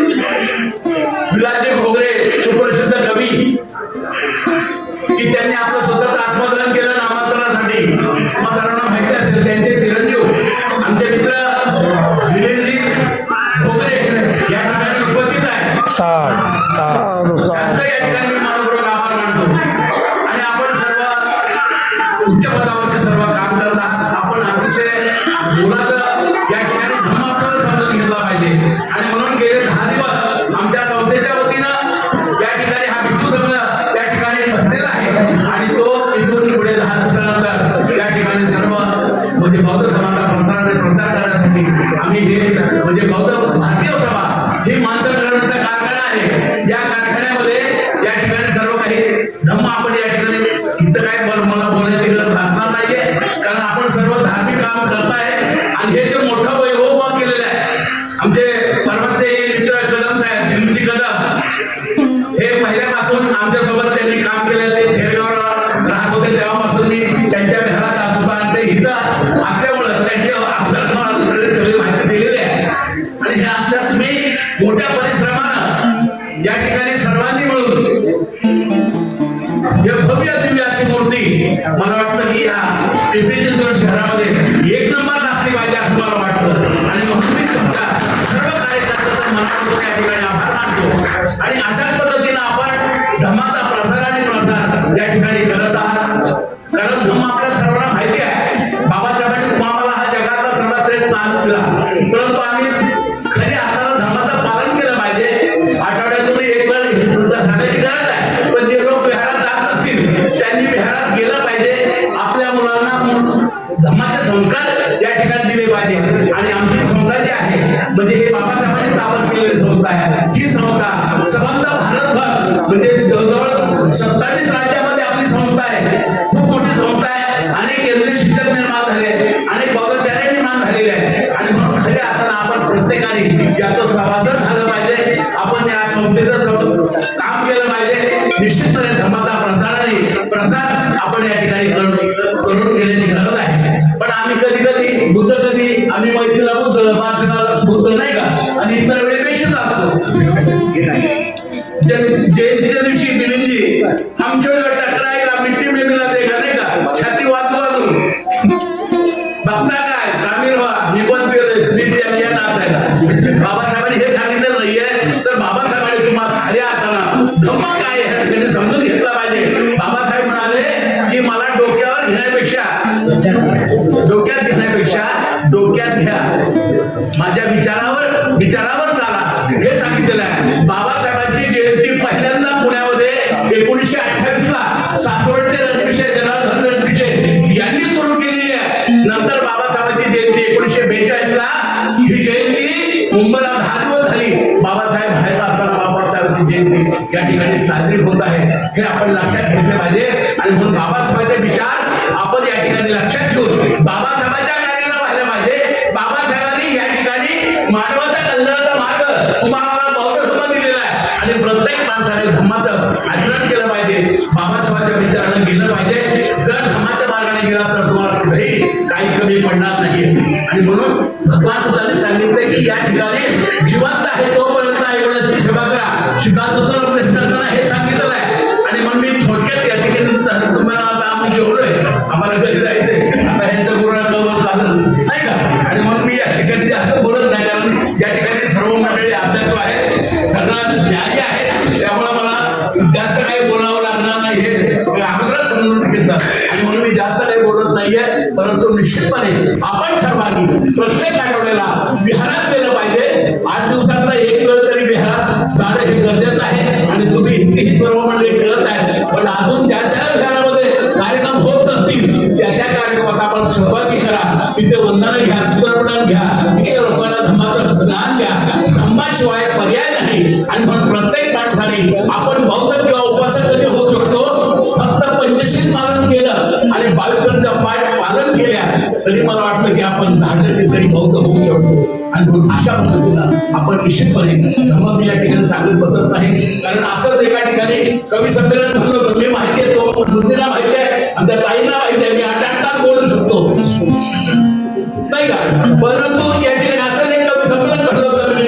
विलासजी घोगरे सुप्रसिद्ध कवी की त्यांनी आपलं स्वतःचं आत्मदान केलं नामांतरासाठी। मग सर्वांना माहिती असेल त्यांचे चिरंजीव आमचे मित्र दिलेशजी घोगरे या ठिकाणी उपस्थित आहेत। त्यांचं या ठिकाणी मी मनपूर्वक आभार मानतो। आणि आपण सर्व उच्च पदावरचे सर्व काम करत आहात। आपण अतिशय मोलाचं या ठिकाणी धम्म आपल्याला समजून घेतला पाहिजे आणि म्हणून गेले 10 दिवस आमच्या संस्थेच्या वतीनं या ठिकाणी हा भिक्खू संघ या ठिकाणी बसलेला आहे आणि तो इथून पुढे 10 दिवसानंतर या ठिकाणी सर्व म्हणजे बौद्ध समाजाचा प्रसार करण्यासाठी आम्ही हे म्हणजे बौद्ध भारतीय सभा ही माणसं घडवण्याचा कारखाना आहे। या कारखान्यामध्ये या ठिकाणी सर्व काही धम्म आपण या ठिकाणी इथं काय मला बोलायची गरज लागणार नाहीये, कारण आपण सर्व धार्मिक काम करताय आणि हे जे मोठं वैभव केलेलं आहे आमचे परमते मित्र कदम साहेब दिल्लीजी कदम हे पहिल्यापासून आमच्या सोबत त्यांनी काम केलं। ते थेरगावला राहत होते तेव्हापासून मी त्यांच्या घरात जात होता आणि ते इथं असल्यामुळं त्यांची आपल्याला सगळी माहिती दिलेली आहे। आणि हे आता तुम्ही मोठ्या परिश्रमानं या ठिकाणी सर्वांनी मिळून हे भव्य दिव्य अशी मूर्ती मला वाटतं की या पिंपरी चिंचवड शहरामध्ये 1 नंबर असली पाहिजे असं मला वाटतं। आणि म्हणून मी तुमच्या सर्व कार्यकर्त्यांचा मनापासून या ठिकाणी आभार मानतो। आणि अशाच पद्धतीनं आपण धम्माचा प्रसार आणि प्रसार या ठिकाणी करत आहात, कारण धम्म आपल्या सर्वांना माहिती आहे। बाबासाहेबांनी तुम्हाला हा जगातला सर्वश्रेष्ठ मान दिला, परंतु आम्ही खऱ्या हाताला धम्माचं पालन केलं पाहिजे। आठवड्यातून एक वेळ जाण्याची गरज आहे, पण जे लोक विहारात जात असतील त्यांनी विहारात गेलं पाहिजे। आपल्या मुलांना धम्माचे संस्कार या ठिकाणी दिले पाहिजे। आणि आमची संस्था जी आहे म्हणजे हे बाबासाहेबांनी स्थापन केलेली संस्था आहे। ही संस्था संबंध भारतभर म्हणजे जवळजवळ 27 राज्यामध्ये आपली संस्था आहे, खूप मोठी संस्था आहे। अनेक केंद्रीय शिक्षक निर्माण झाले, अनेक बौद्धाचार्य निर्माण झालेले आहेत आणि म्हणून खऱ्या अर्थानं आपण प्रत्येकाने याचं सभासद झालं पाहिजे। आपण या संस्थेचं काम केलं पाहिजे। निश्चितपणे धर्माचा प्रसार आपण या ठिकाणी करून घेण्याची गरज आहे। पण आम्ही कधी आम्ही मैत्रीला बुद्ध मार्चला बुद्ध नाही का आणि इतर वेळी पेशीत असतो। जयंतीच्या दिवशी दिलीजी हम छोड़ टकराएगा मिट्टी में मिला देगा नाही का, छाती वाजून बघता काय सामील व्हा निबंध या नाचायला। बाबासाहेबांनी हे सांगितलं नाहीये, तर बाबासाहेबांनी तुम्हाला खऱ्या अर्थानं धम्म काय आहे समजून घेतला पाहिजे। बाबासाहेब म्हणाले की मला डोक्यात घेण्यापेक्षा डोक्यात घ्या, माझ्या विचारावर चाला हे सांगितलेलं आहे। बाबासाहेबांची जयंती पहिल्यांदा पुण्यामध्ये 1928 ला सासवडचे रणपिसे जनार्दन रणपिसे यांनी सुरू केलेली आहे। नंतर बाबासाहेबांची जयंती 1942 ला ही जयंती मुंबईला 10 दिवस झाली। बाबासाहेब बाहेर असताना बाबासाहेबांची जयंती या ठिकाणी साजरी होत आहे, हे आपण लक्षात घेतले पाहिजे। आणि म्हणून बाबासाहेबांचे विचार आपण या ठिकाणी लक्षात घेऊन बाबासाहेबांच्या कार्याला व्हायला पाहिजे। बाबासाहेबांनी या ठिकाणी मानवाचा कल्याणाचा मार्ग तुम्हाला बौद्ध समाज दिलेला आहे आणि प्रत्येक माणसाने धम्माचं आचरण केलं पाहिजे, बाबासाहेबांच्या विचारानं गेलं पाहिजे। जर धम्माच्या मार्गाने गेला तर तुम्हाला कुठेही काही कमी पडणार नाही। आणि म्हणून भगवान बुद्धांनी सांगितलं की या ठिकाणी जिवंत आहे तोपर्यंत एवढ्याची सेवा करा, शिकायचं प्रश्न करताना हे सांगितलेलं आहे। आणि मग मी थोडक्यात या ठिकाणी तुम्हाला आता आम्ही जेवढोय आम्हाला घरी जायचंय, आता ह्यांचं गुरुनाथ चालत नाही का, ज्या आहे त्यामुळे मला जास्त काही बोलावं लागणार नाही हे आग्रह समजून घेतात आणि म्हणून मी जास्त काही बोलत नाहीये. परंतु निश्चितपणे आपण सहभागी प्रत्येक आठवड्याला विहारात गेलं पाहिजे. 8 दिवसांचा एक वेळ तरी विहारात जाणं हे गरजेचं आहे आणि तुम्ही हिंदी पर्व मंडळी करत आहे, पण अजून ज्या त्या विहारामध्ये कार्यक्रम होत नसतील त्या कार्यक्रमात आपण सहभागी करा. तिथे वंदन घ्या, चित्रपटन घ्या, तिथे लोकांना धम्माचं दान द्या. धम्माशिवाय पर्याय नाही. आणि म्हणून प्रत्येक माणसाने आपण बौद्ध किंवा उपासक जरी होऊ शकतो, फक्त पंचशील पालन केलं आणि 22 पाठ पालन केल्या तरी मला वाटतं की आपण 10% तरी बौद्ध होऊ शकतो. आणि म्हणून अशा पद्धतीनं आपण निश्चितपणे धर्म मी या ठिकाणी सांगत बसत नाही. कारण असंच एका ठिकाणी कवी संमेलन भरलं होतं. मी माहिती आहे, तो वृद्धीला माहिती आहे, आमच्या ताईंना माहिती आहे, मी 8 तास बोलू शकतो नाही का. परंतु या ठिकाणी असं एक कवी संमेलन भरलं होतं मी,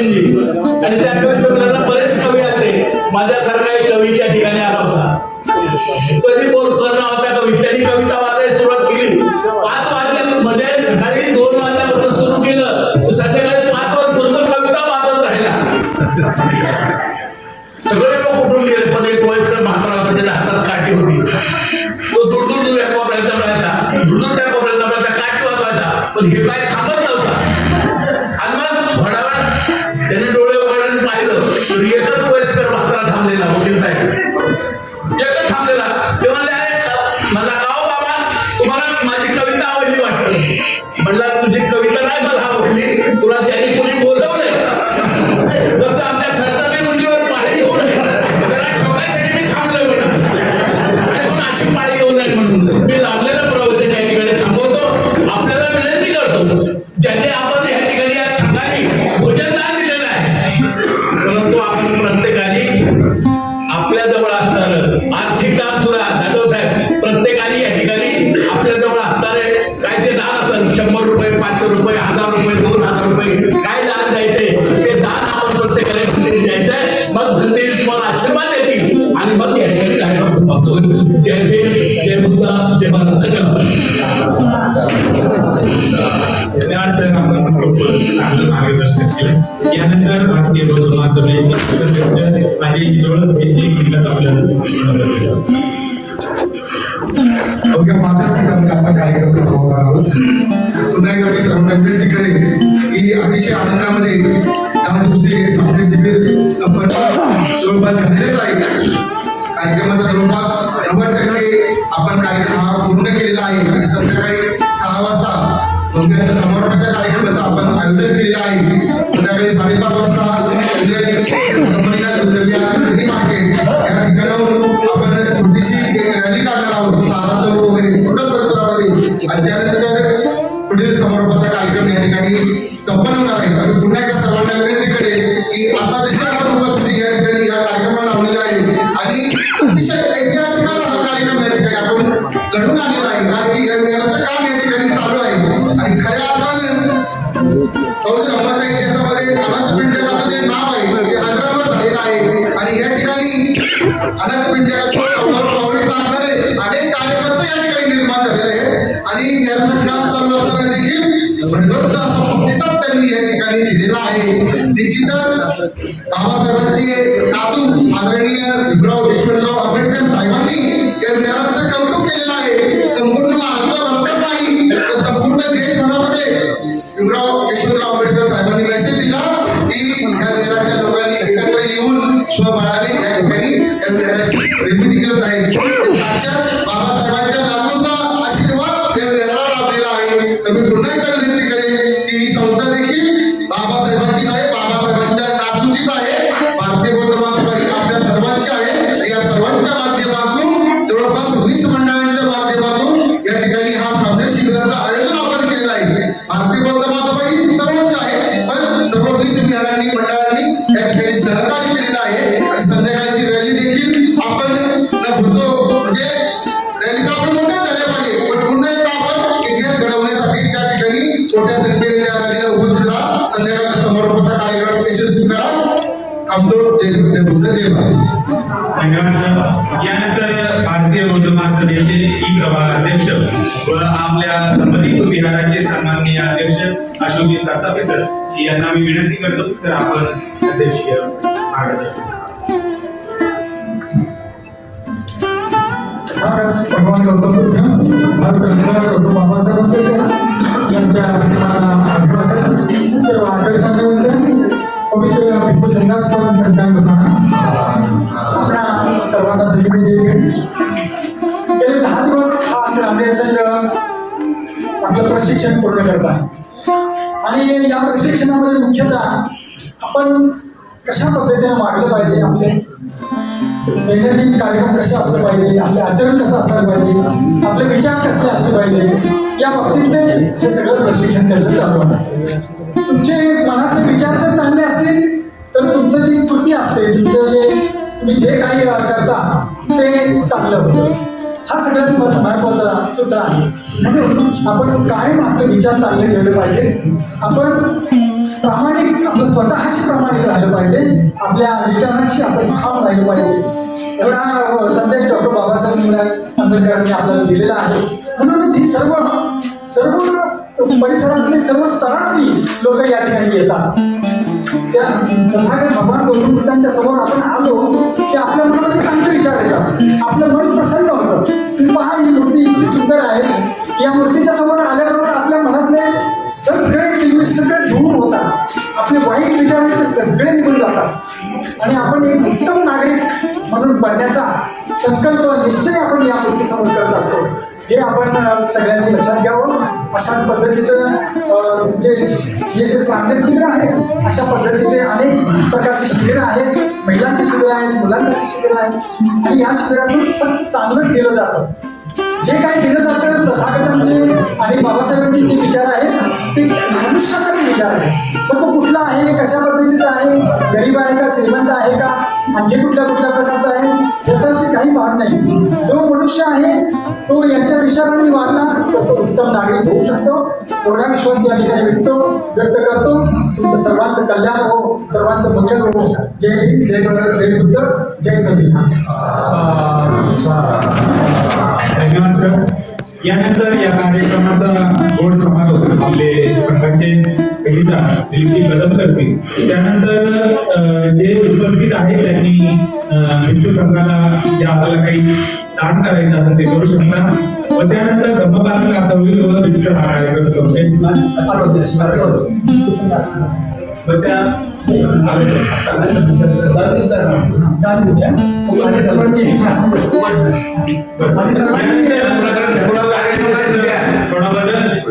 आणि त्या कवी संमेलनाला बरेच कवी आले. माझ्यासारखा एक कवी त्या ठिकाणी आला होता. कधी बोरकर नावाचा कवी, त्यांनी कविता वाचायला सुरुवात केली. 5 वाजल्या म्हणजे सकाळी 2 वाजल्यापासून सुरू केलं, संध्याकाळी 5 वाजता कविता वाचत राहिला. सगळे लोक उठून गेले, पण एक वयस्कर म्हातारा होता, त्याच्या हातात काठी होती. तो दूर दूर दूर या कोपऱ्याचा राहायचा, दूर त्या कोपऱ्याचा राहायचा, काठी वाजवायचा. पण हे काय थांबत नव्हता. आणि मग थोडा वेळ त्याने डोळे उघडून पाहिलं तर एकच वयस्कर म्हातारा थांबलेला, वकील साहेब एकच थांबलेला. ते म्हणले, अरे माझा गाव बाबा, तुम्हाला माझी कविता आवडली वाटतं. म्हणला, तुझी कविता नाही मला आवडली, तुला त्यांनी कोणी बोलवलंय. जसं आमच्या सरकारी मुलीवर पाणी घेऊ नये त्याला ठेवण्यासाठी मी थांबलोय म्हणून, आणि म्हणून अशी पाळी घेऊन जाईल म्हणून मी लावलेलं प्रवचन या ठिकाणी थांबवतो. आपल्याला विनंती करतो, ज्याने आपण या ठिकाणी या संघाने भोजनदान दिलेलं आहे, परंतु आपण प्रत्येकाने आपल्या जवळ असणारं आर्थिक दान सुद्धा, जाधव साहेब, प्रत्येकाने या ठिकाणी आपल्या जवळ असणारे काय जे दान असेल, 100 रुपये, 500 रुपये, 1000 रुपये, 2000 रुपये, काय दान द्यायचे ते दान आपण प्रत्येकाला द्यायचंय. मग धनदेव तुम्हाला आशीर्वाद देतील आणि मग या ठिकाणी कार्यक्रम समाप्त होईल. जय भीम, जय बुद्ध, जय भारत. धन्यवाद सर, आपण चांगलं मार्गदर्शन केलं. यानंतर भारतीय बौद्ध महासभेचे सदस्य माझे जवळच आपल्याला अवघ्या 5 मिनिटांमध्ये आपण कार्यक्रम थांबवणार आहोत. पुन्हा एकदा मी सर्वांना विनंती करेन की अतिशय आनंदामध्ये 10 दिवसीय सामने शिबिर संपन्न जवळपास झालेलेच आहे. कार्यक्रमाचा जवळपास 90% आपण कार्यक्रम हा पूर्ण केलेला आहे आणि संध्याकाळी 6 वाजता मंदिराच्या समारोपाच्या कार्यक्रमाचं आपण आयोजन केलेलं आहे. संध्याकाळी 5:30 वाजता मार्केट या ठिकाणाहून आपण छोटीशी रॅली काढणार आहोत, सारा चौक वगैरे पूर्ण परिसरामध्ये. आणि त्यानंतर पुढील समारोपाचा कार्यक्रम या ठिकाणी संपन्न होणार आहे. आणि पुन्हा एकदा सर्वांना विनंती करेल की आता देशावर उपस्थिती या ठिकाणी या कार्यक्रमाला लावलेला आहे आणि अतिशय ऐतिहासिक हा कार्यक्रम या ठिकाणी आपण घडून आणलेला आहे. आणि याचं काम या ठिकाणी चालू आहे. आणि खऱ्या अर्थानं बौद्ध धर्माच्या इतिहासामध्ये अनाथपिंडकाचं जे नाव आहे ते हजारावर झालेलं आहे. आणि या ठिकाणी अनाथपिंडकाच्या पाऊल टाकणारे अनेक कार्यकर्ते या ठिकाणी निर्माण झालेले आहेत. आणि याचं काम चालू असताना देखील भरगच्च असा प्रतिसाद त्यांनी या ठिकाणी दिलेला आहे. निश्चितच बाबासाहेबांचे नातू आदरणीय भीमराव यशवंतराव आंबेडकर साहेबांनी या विहाराचं कौतुक केलेलं आहे. संपूर्ण महाराष्ट्रात नाही तर संपूर्ण देशभरामध्ये भीमराव यशवंतराव आंबेडकर साहेबांनी मेसेज दिला की या विहाराच्या लोकांनी एकत्र येऊन स्वबळाने या ठिकाणी या विहाराची निर्मिती करत आहेत. साक्षात बाबासाहेबांच्या नातूचा आशीर्वाद या विहाराला लाभलेला आहे. तर मी पुन्हा एकदा विनंती करेन की ही संस्था देखील बाबासाहेबांचीच आहे, बाबासाहेबांच्या नातूचीच आहे. भारतीय बौद्ध महासभा ही आपल्या सर्वांची आहे. या सर्वांच्या माध्यमातून जवळपास 20 मंडळांच्या माध्यमातून या ठिकाणी हा सामने शिबिराचं आयोजन आपण केलेलं आहे. भारतीय बौद्ध महासभा ही सर्वांची आहे, पण सर्व 20 विहारांनी मंडळांनी या ठिकाणी सहकार्य केलेलं आहे. आणि संध्याकाळची रॅली देखील आपण न भूलतो, म्हणजे रॅली तर आपण मोठ्या झाल्या पाहिजे, पण पुन्हा एकदा आपण इतिहास घडवण्यासाठी त्या ठिकाणी छोट्या संख्येने त्या रॅलीला उपस्थित राहा. संध्याकाळच्या समारोपाचा कार्यक्रम यशस्वी करा. थांबतो. जय बुद्ध, जय बुद्ध, जय भारत. धन्यवाद सर. यानंतर भारतीय बौद्ध महासभेचे ई प्रभागाध्यक्ष व आपल्या दंपती विहाराचे सन्माननीय अध्यक्ष अशोक सातापे सर यांना मी विनंती करतो सर आपण अध्यक्ष मार्गदर्शन भगवान गौतम बुद्ध डॉक्टर बाबासाहेब आंबेडकर यांच्या अभिवादन सर्व आदर्शांबद्दल पवित्र भिक्खू संघास आपल्या सर्वांना सगळी गेले 10 दिवस हा रामदेव संघ आपलं प्रशिक्षण पूर्ण करतात आणि या प्रशिक्षणामध्ये मुख्यतः आपण कशा पद्धतीने वागलं पाहिजे, आपले दैनंदिन कार्यक्रम कसे असले पाहिजे, आपले आचरण कसं असलं पाहिजे, आपले विचार कसले असले पाहिजे, या बाबतीत हे सगळं प्रशिक्षण त्यांचं चालू आहे. तुमचे मनातले विचार जर चांगले असतील तर तुमचं जी कृती असते, तुमचं जे तुम्ही जे काही करता ते चांगलं होतं. हा सगळ्यात महत्त्वाचा सूत्र आहे. म्हणून आपण कायम आपले विचार चांगले ठेवले पाहिजे. आपण प्रामाणिक, आपलं स्वतःशी प्रामाणिक राहिलं पाहिजे, आपल्या विचारांशी आपण ठाम राहिलं पाहिजे. एवढा संदेश डॉक्टर बाबासाहेब आंबेडकरांनी आपल्याला दिलेला आहे. म्हणूनच ही सर्व परिसरातली सर्व स्तरातली लोक या ठिकाणी येतात. त्या तथागत भगवान गौतम बुद्धांच्या समोर आपण आलो की आपल्या मनामध्ये चांगले विचार येतात, आपलं मन प्रसन्न होतं. तुम्ही पहा, ही मूर्ती इतकी सुंदर आहे. या मूर्तीच्या समोर आल्याबरोबर आपल्या मनातले सगळे सगळे धूर होतात, आपले वाईट विचार ते सगळे निघून जातात आणि आपण एक उत्तम नागरिक म्हणून बनण्याचा संकल्प निश्चय आपण या मूर्तीसमोर करत असतो. हे आपण सगळ्यांनी लक्षात घ्यावं. अशा पद्धतीचं जे साधन शिबिर आहे, अशा पद्धतीचे अनेक प्रकारची शिबिरं आहेत. महिलांची शिबिरं आहेत, मुलांसाठी शिबिरं आहेत आणि या शिबिरातून चांगलंच केलं जातं. जे काही केलं जातं तथागतांचे आणि बाबासाहेबांचे जे विचार आहेत ते मनुष्यासाठी विचार आहे. पण तो कुठला आहे, कशा पद्धतीचा आहे, गरीब आहे का, श्रीमंत आहे का, आणखी कुठल्या प्रकारचा आहे, याचा अशी काही भाग नाही. जो मनुष्य आहे तो यांच्या विचारांनी वागला तर तो उत्तम नागरिक होऊ शकतो. एवढा विश्वास या ठिकाणी व्यक्त करतो. तुमचं सर्वांचं कल्याण हो, सर्वांचं मंगल हो. जय हिंद, जय भारत, जय बुद्ध, जय संविधान. धन्यवाद सर. यानंतर या कार्यक्रमाचा गोड समारोप आपले संघाचे पहिला दिलीपजी कदम करतील. त्यानंतर जे उपस्थित आहेत त्यांनी भिक्खू संघाला जे आपल्याला काही दान करायचं असेल ते करू शकता व त्यानंतर धम्मपालन गाथा होईल व रिक्षा हा कार्यक्रम संपेल.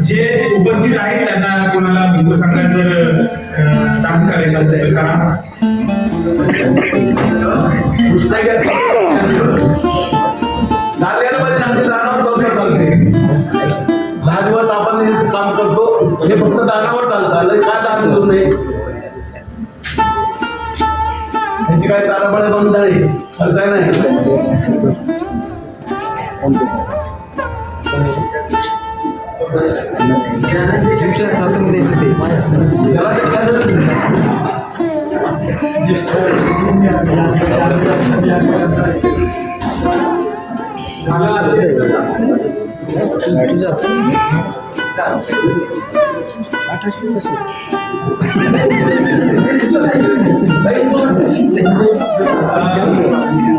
जे उपस्थित आहेत त्यांना कोणाला भिक्खू संघाचं दान करायचं असेल करा. दहा दिवस आपण काम करतो, हे फक्त दानावर चालतं. का दान करू नये, त्याची काय तारापळ बंद नाही, असं आहे नाही. शिक्षण चालतं द्यायचं ते त्याला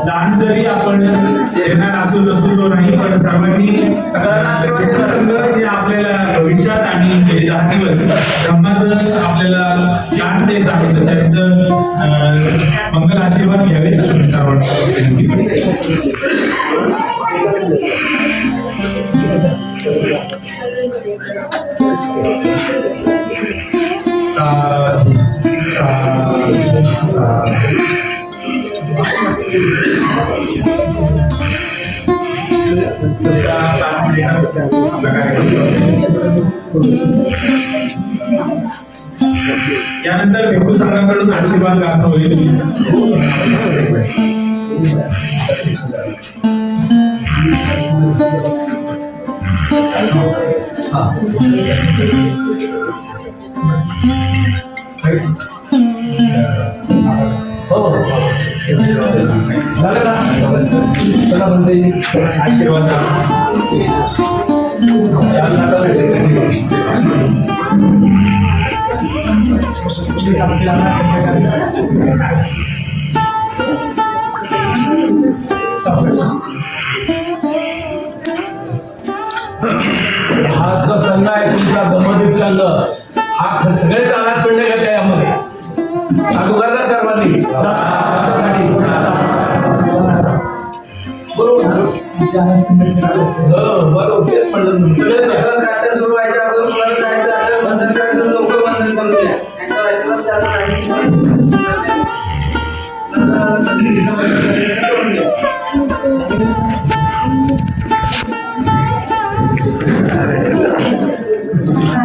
दान जरी आपण देणार असू नसू तो नाही, पण सर्वांनी संघ जे आपल्याला भविष्यात आणि गेले 10 दिवस धम्माचं आपल्याला ज्ञान देत आहे तर त्यांचं मंगल आशीर्वाद घ्यावेत असं सर्वांना. यानंतर भिक्खू संघाकडून आशीर्वाद गाथा होईल. आशीर्वाद हा जो संघ आहे तुमचा दमदीप संघ हा सगळे चालत पडले का त्यामध्ये चालू करता सर्वांनी बरोबर तेच म्हणलं सगळं राज्य सुरू व्हायच्या अगोदर तुम्हाला जायचं असेल बंधन करायचं लवकर बंधन करून द्या त्यांचा आशीर्वाद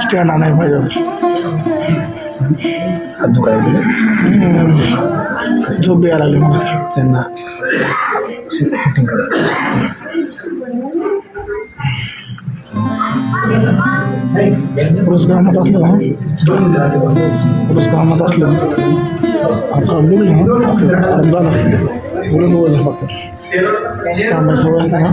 स्टँड आणाय पाहिजे हात दुखायला झोप यायला लागली मग त्यांना फिटिंग करा पुरुष कामात असलं आता बोलून असं झालं बोलून बोलू फक्त कामाची सवय असते ना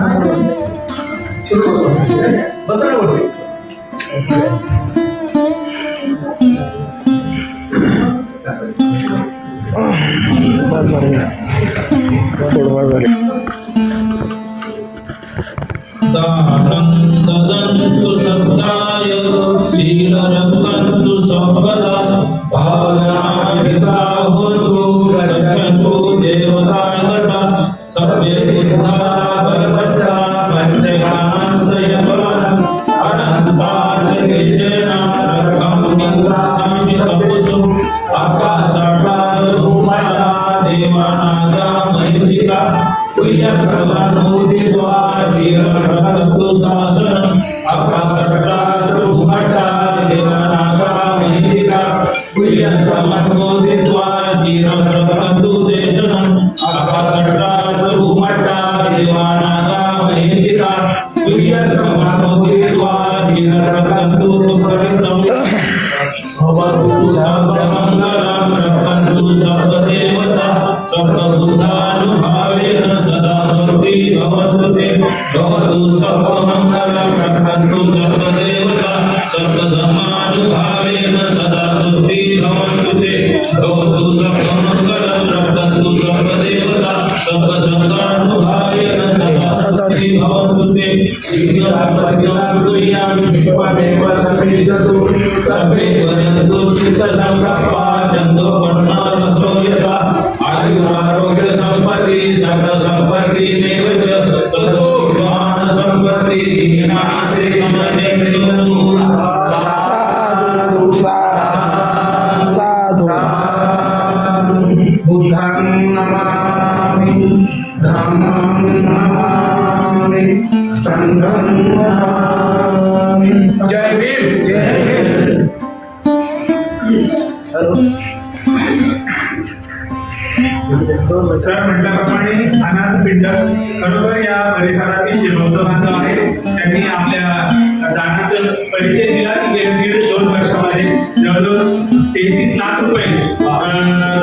थोडं वाज झाले ददन्तु शब्दाय श्रीरक्षन्तु सबला भावनाभिता होतु रक्षन्तु देवतागता सर्वे बुद्धा भगवता पंचकामान्तयवन् अनन्तादितेन रक्षं निन्द्राणि सपुषु आकाशटारूमया देवानागा महितिका पुण्यप्रधानोदित्वा धीररक्षन्तु शासनम् आकाशटारूमया देवानागा महितिका पुण्यप्रधानोदित्वा धीररक्षन्तु देशनम् आकाशटारूमया देवानागा महितिका पुण्यप्रधानोदित्वा धीररक्षन्तु परितम् भवतु सर्वमङ्गलं रक्षन्तु सर्वदेवता सर्वबुद्धानुभावेन सदा भक्ति भवतु ते भवतु सर्वमङ्गलं रक्षन्तु सर्वदेवता सर्वधर्मानुभावेन सदा भक्ति भवतु ते भवतु सर्वमङ्गलं रक्षन्तु सर्वदेवता सर्वसङ्गानुभावेन सदा भक्ति भवतु ते सर्वे वरन्तु चित्तसङ्कल्पा चन्दो वर्णारसो यथा आयुरारोग्य सम्पत्ति सकल सम्पत्ति मेव च ततो ज्ञान सम्पत्ति दीनाते मने मिलतु साधु बुद्धं नमामि धम्मं नमामि संघं नमामि जय भीम जय सर म्हटल्याप्रमाणे अनाथ पिंड खरोखर या परिसरातील जे बौद्ध बांधव आहेत त्यांनी आपल्या दानाचा परिचय दिला की गेल्या 1.5-2 वर्षामध्ये जवळजवळ 33 लाख रुपये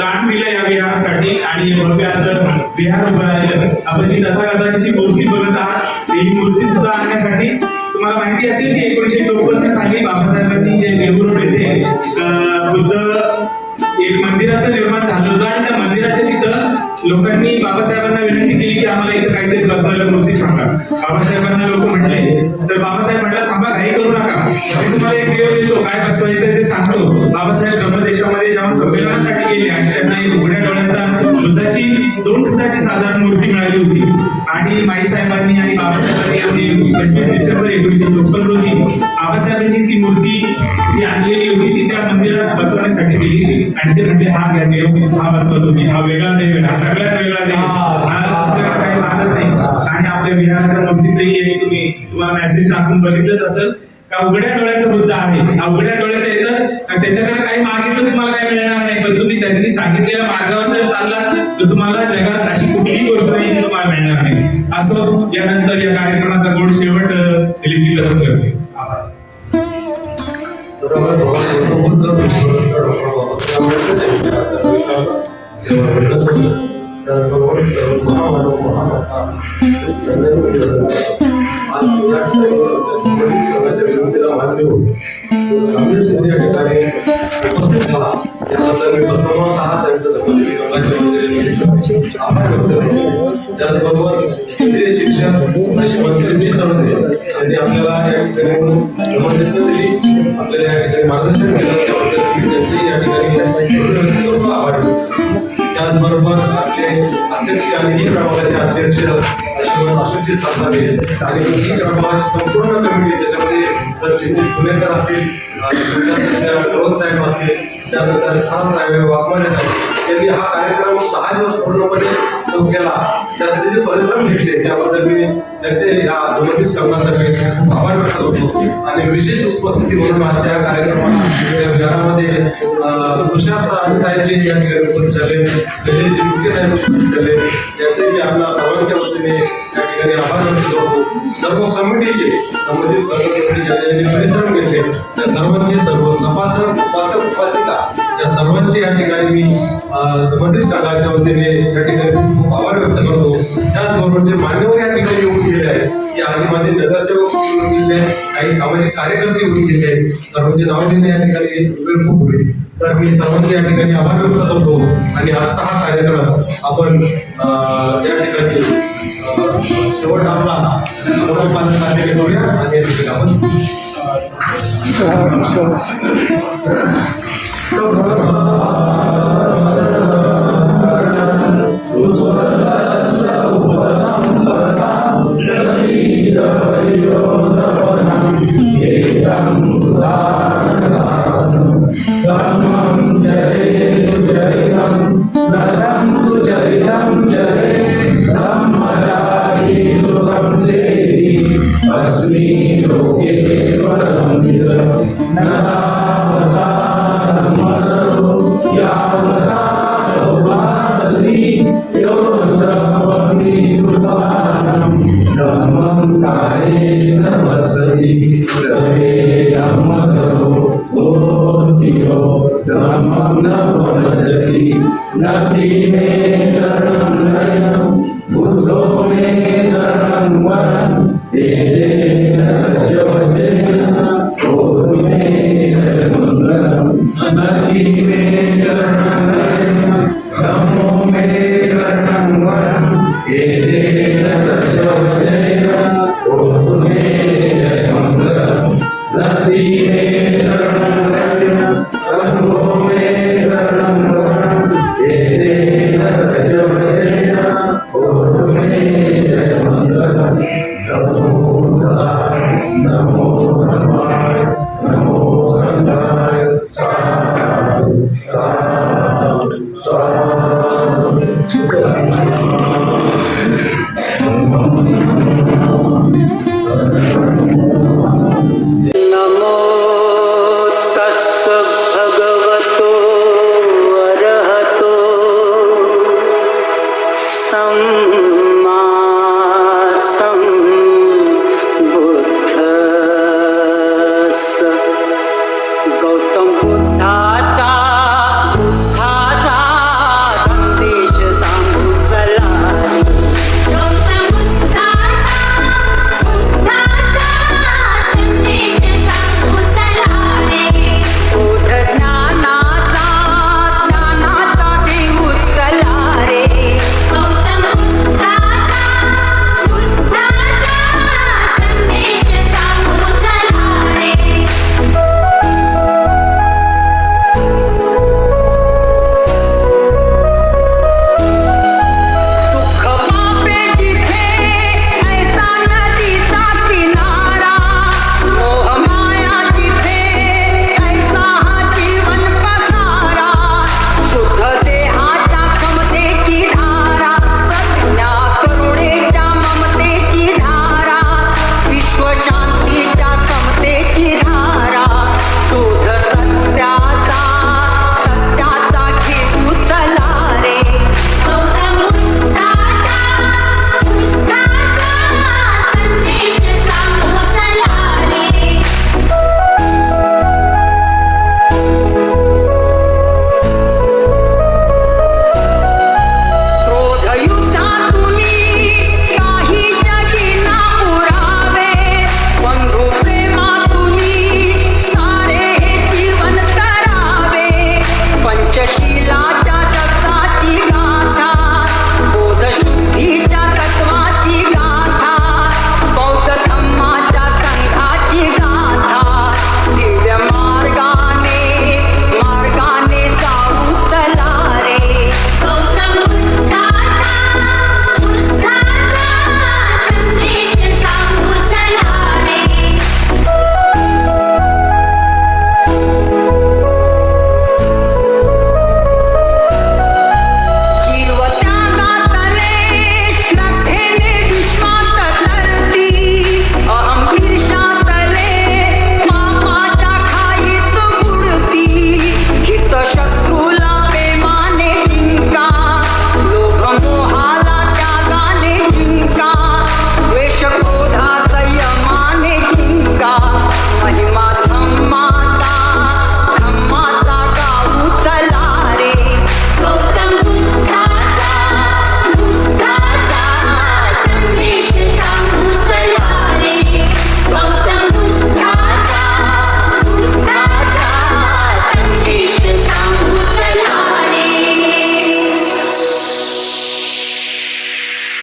दान दिलं या विहारासाठी आणि भव्य असं विहार उभं राहिलं. आपण जी तथागतांची मूर्ती बघत आहात ही मूर्ती सुद्धा आणण्यासाठी तुम्हाला माहिती असेल की 1954 साली बाबासाहेबांनी जे देहू रोड येथे बुद्ध एक मंदिराचं निर्माण झालं होतं आणि त्या मंदिराच्या तिथं लोकांनी बाबासाहेबांना विनंती केली की आम्हाला इथं काहीतरी बसवायला मूर्ती सांगा. बाबासाहेबांना लोक म्हटले तर बाबासाहेब म्हटलं थांबा काही करू नका मी तुम्हाला एक देव देतो काय बसवायचं ते सांगतो. बाबासाहेब ब्रह्मदेशामध्ये जेव्हा संमेलनासाठी गेले आणि त्यांना एक उघड्या डोळ्यांचा बुद्धाची 2 फुटाची साधारण मूर्ती मिळाली होती आणि माईसाहेबांनी आणि बाबासाहेबांनी 25 डिसेंबर 1954 रोजी बाबासाहेबांची ती मूर्ती जी आणलेली होती ती त्या मंदिरात बसवण्यासाठी गेली आणि ते म्हणजे हा घ्या देव हा बसवा तुम्ही हा वेगळा देव हा सगळ्यात वेगळा देव हा तुमच्याकडे काही लागत नाही. आणि आपल्या विहाराच्या मूर्तीचंही एक तुम्हाला मेसेज टाकून बघितलंच असेल का उघड्या डोळ्याचा बुद्ध आहे. हा उघड्या डोळ्याचा येतं त्याच्याकडे काही मागितलं तुम्हाला काही मिळणार नाही पण तुम्ही त्यांनी सांगितलेल्या मार्गावर जर चाललात तर तुम्हाला जगात अशी कुठलीही गोष्ट नाही जी तुम्हाला मिळणार नाही. असं यानंतर या कार्यक्रमाचा गोड शेवट दिलीप करून करते. उपस्थित झाला याबद्दल मी सर्व त्यांचं आभार व्यक्त करतो. त्याचबरोबर केंद्रीय शिक्षण आणि मंत्र्यांची सर्व त्यांनी आपल्याला या ठिकाणी जबरदस्त दिली, आपल्याला या ठिकाणी मार्गदर्शन केलं, त्याबद्दल त्यांचे या ठिकाणी आभार व्यक्त करतो. त्याचबरोबर आपले अध्यक्ष आणि ही प्रभागाचे अध्यक्ष अशोकजी सातारे आणि ही प्रभागाची संपूर्ण कमिटी, त्याच्यामध्ये सर चिंतित पुणेकर असतील, रोज साहेब असतील, त्यानंतर खान साहेब, वाघमारे साहेब यांनी हा कार्यक्रम 6 दिवस पूर्णपणे तो केला. त्यासाठी जे परिश्रम घेतले त्याबद्दल मी त्यांचे या दोन्ही संघातर्फे आभार व्यक्त करतो. आणि विशेष उपस्थिती म्हणून आजच्या कार्यक्रमाला घरामध्ये तुषार साहेबजी या ठिकाणी उपस्थित झाले, गणेशजी मुख्य साहेब उपस्थित झाले, याचे मी आपल्या सर्वांच्या वतीने या ठिकाणी आभार व्यक्त करतो. सर्व कमिटीचे संबंधित सर्व कमिटीचे परिश्रम घेतले त्या सर्वांचे, सर्व सभासद उपासक उपासिका या सर्वांचे या ठिकाणी मी संबंधित संघाच्या वतीने या ठिकाणी खूप आभार व्यक्त करतो. त्याचबरोबर जे मान्यवर या ठिकाणी येऊन गेले आहे की आजी माझे नगरसेवक येऊन गेले आहेत, काही सामाजिक कार्यकर्ते येऊन गेले आहेत, सर्वांचे नाव देणे या ठिकाणी वेळ खूप होईल. तर मी सर्वांचे या ठिकाणी आभार व्यक्त करतो. आणि आजचा हा कार्यक्रम आपण या ठिकाणी शेवट आपला साध्य करूया आणि या ठिकाणी आपण Sa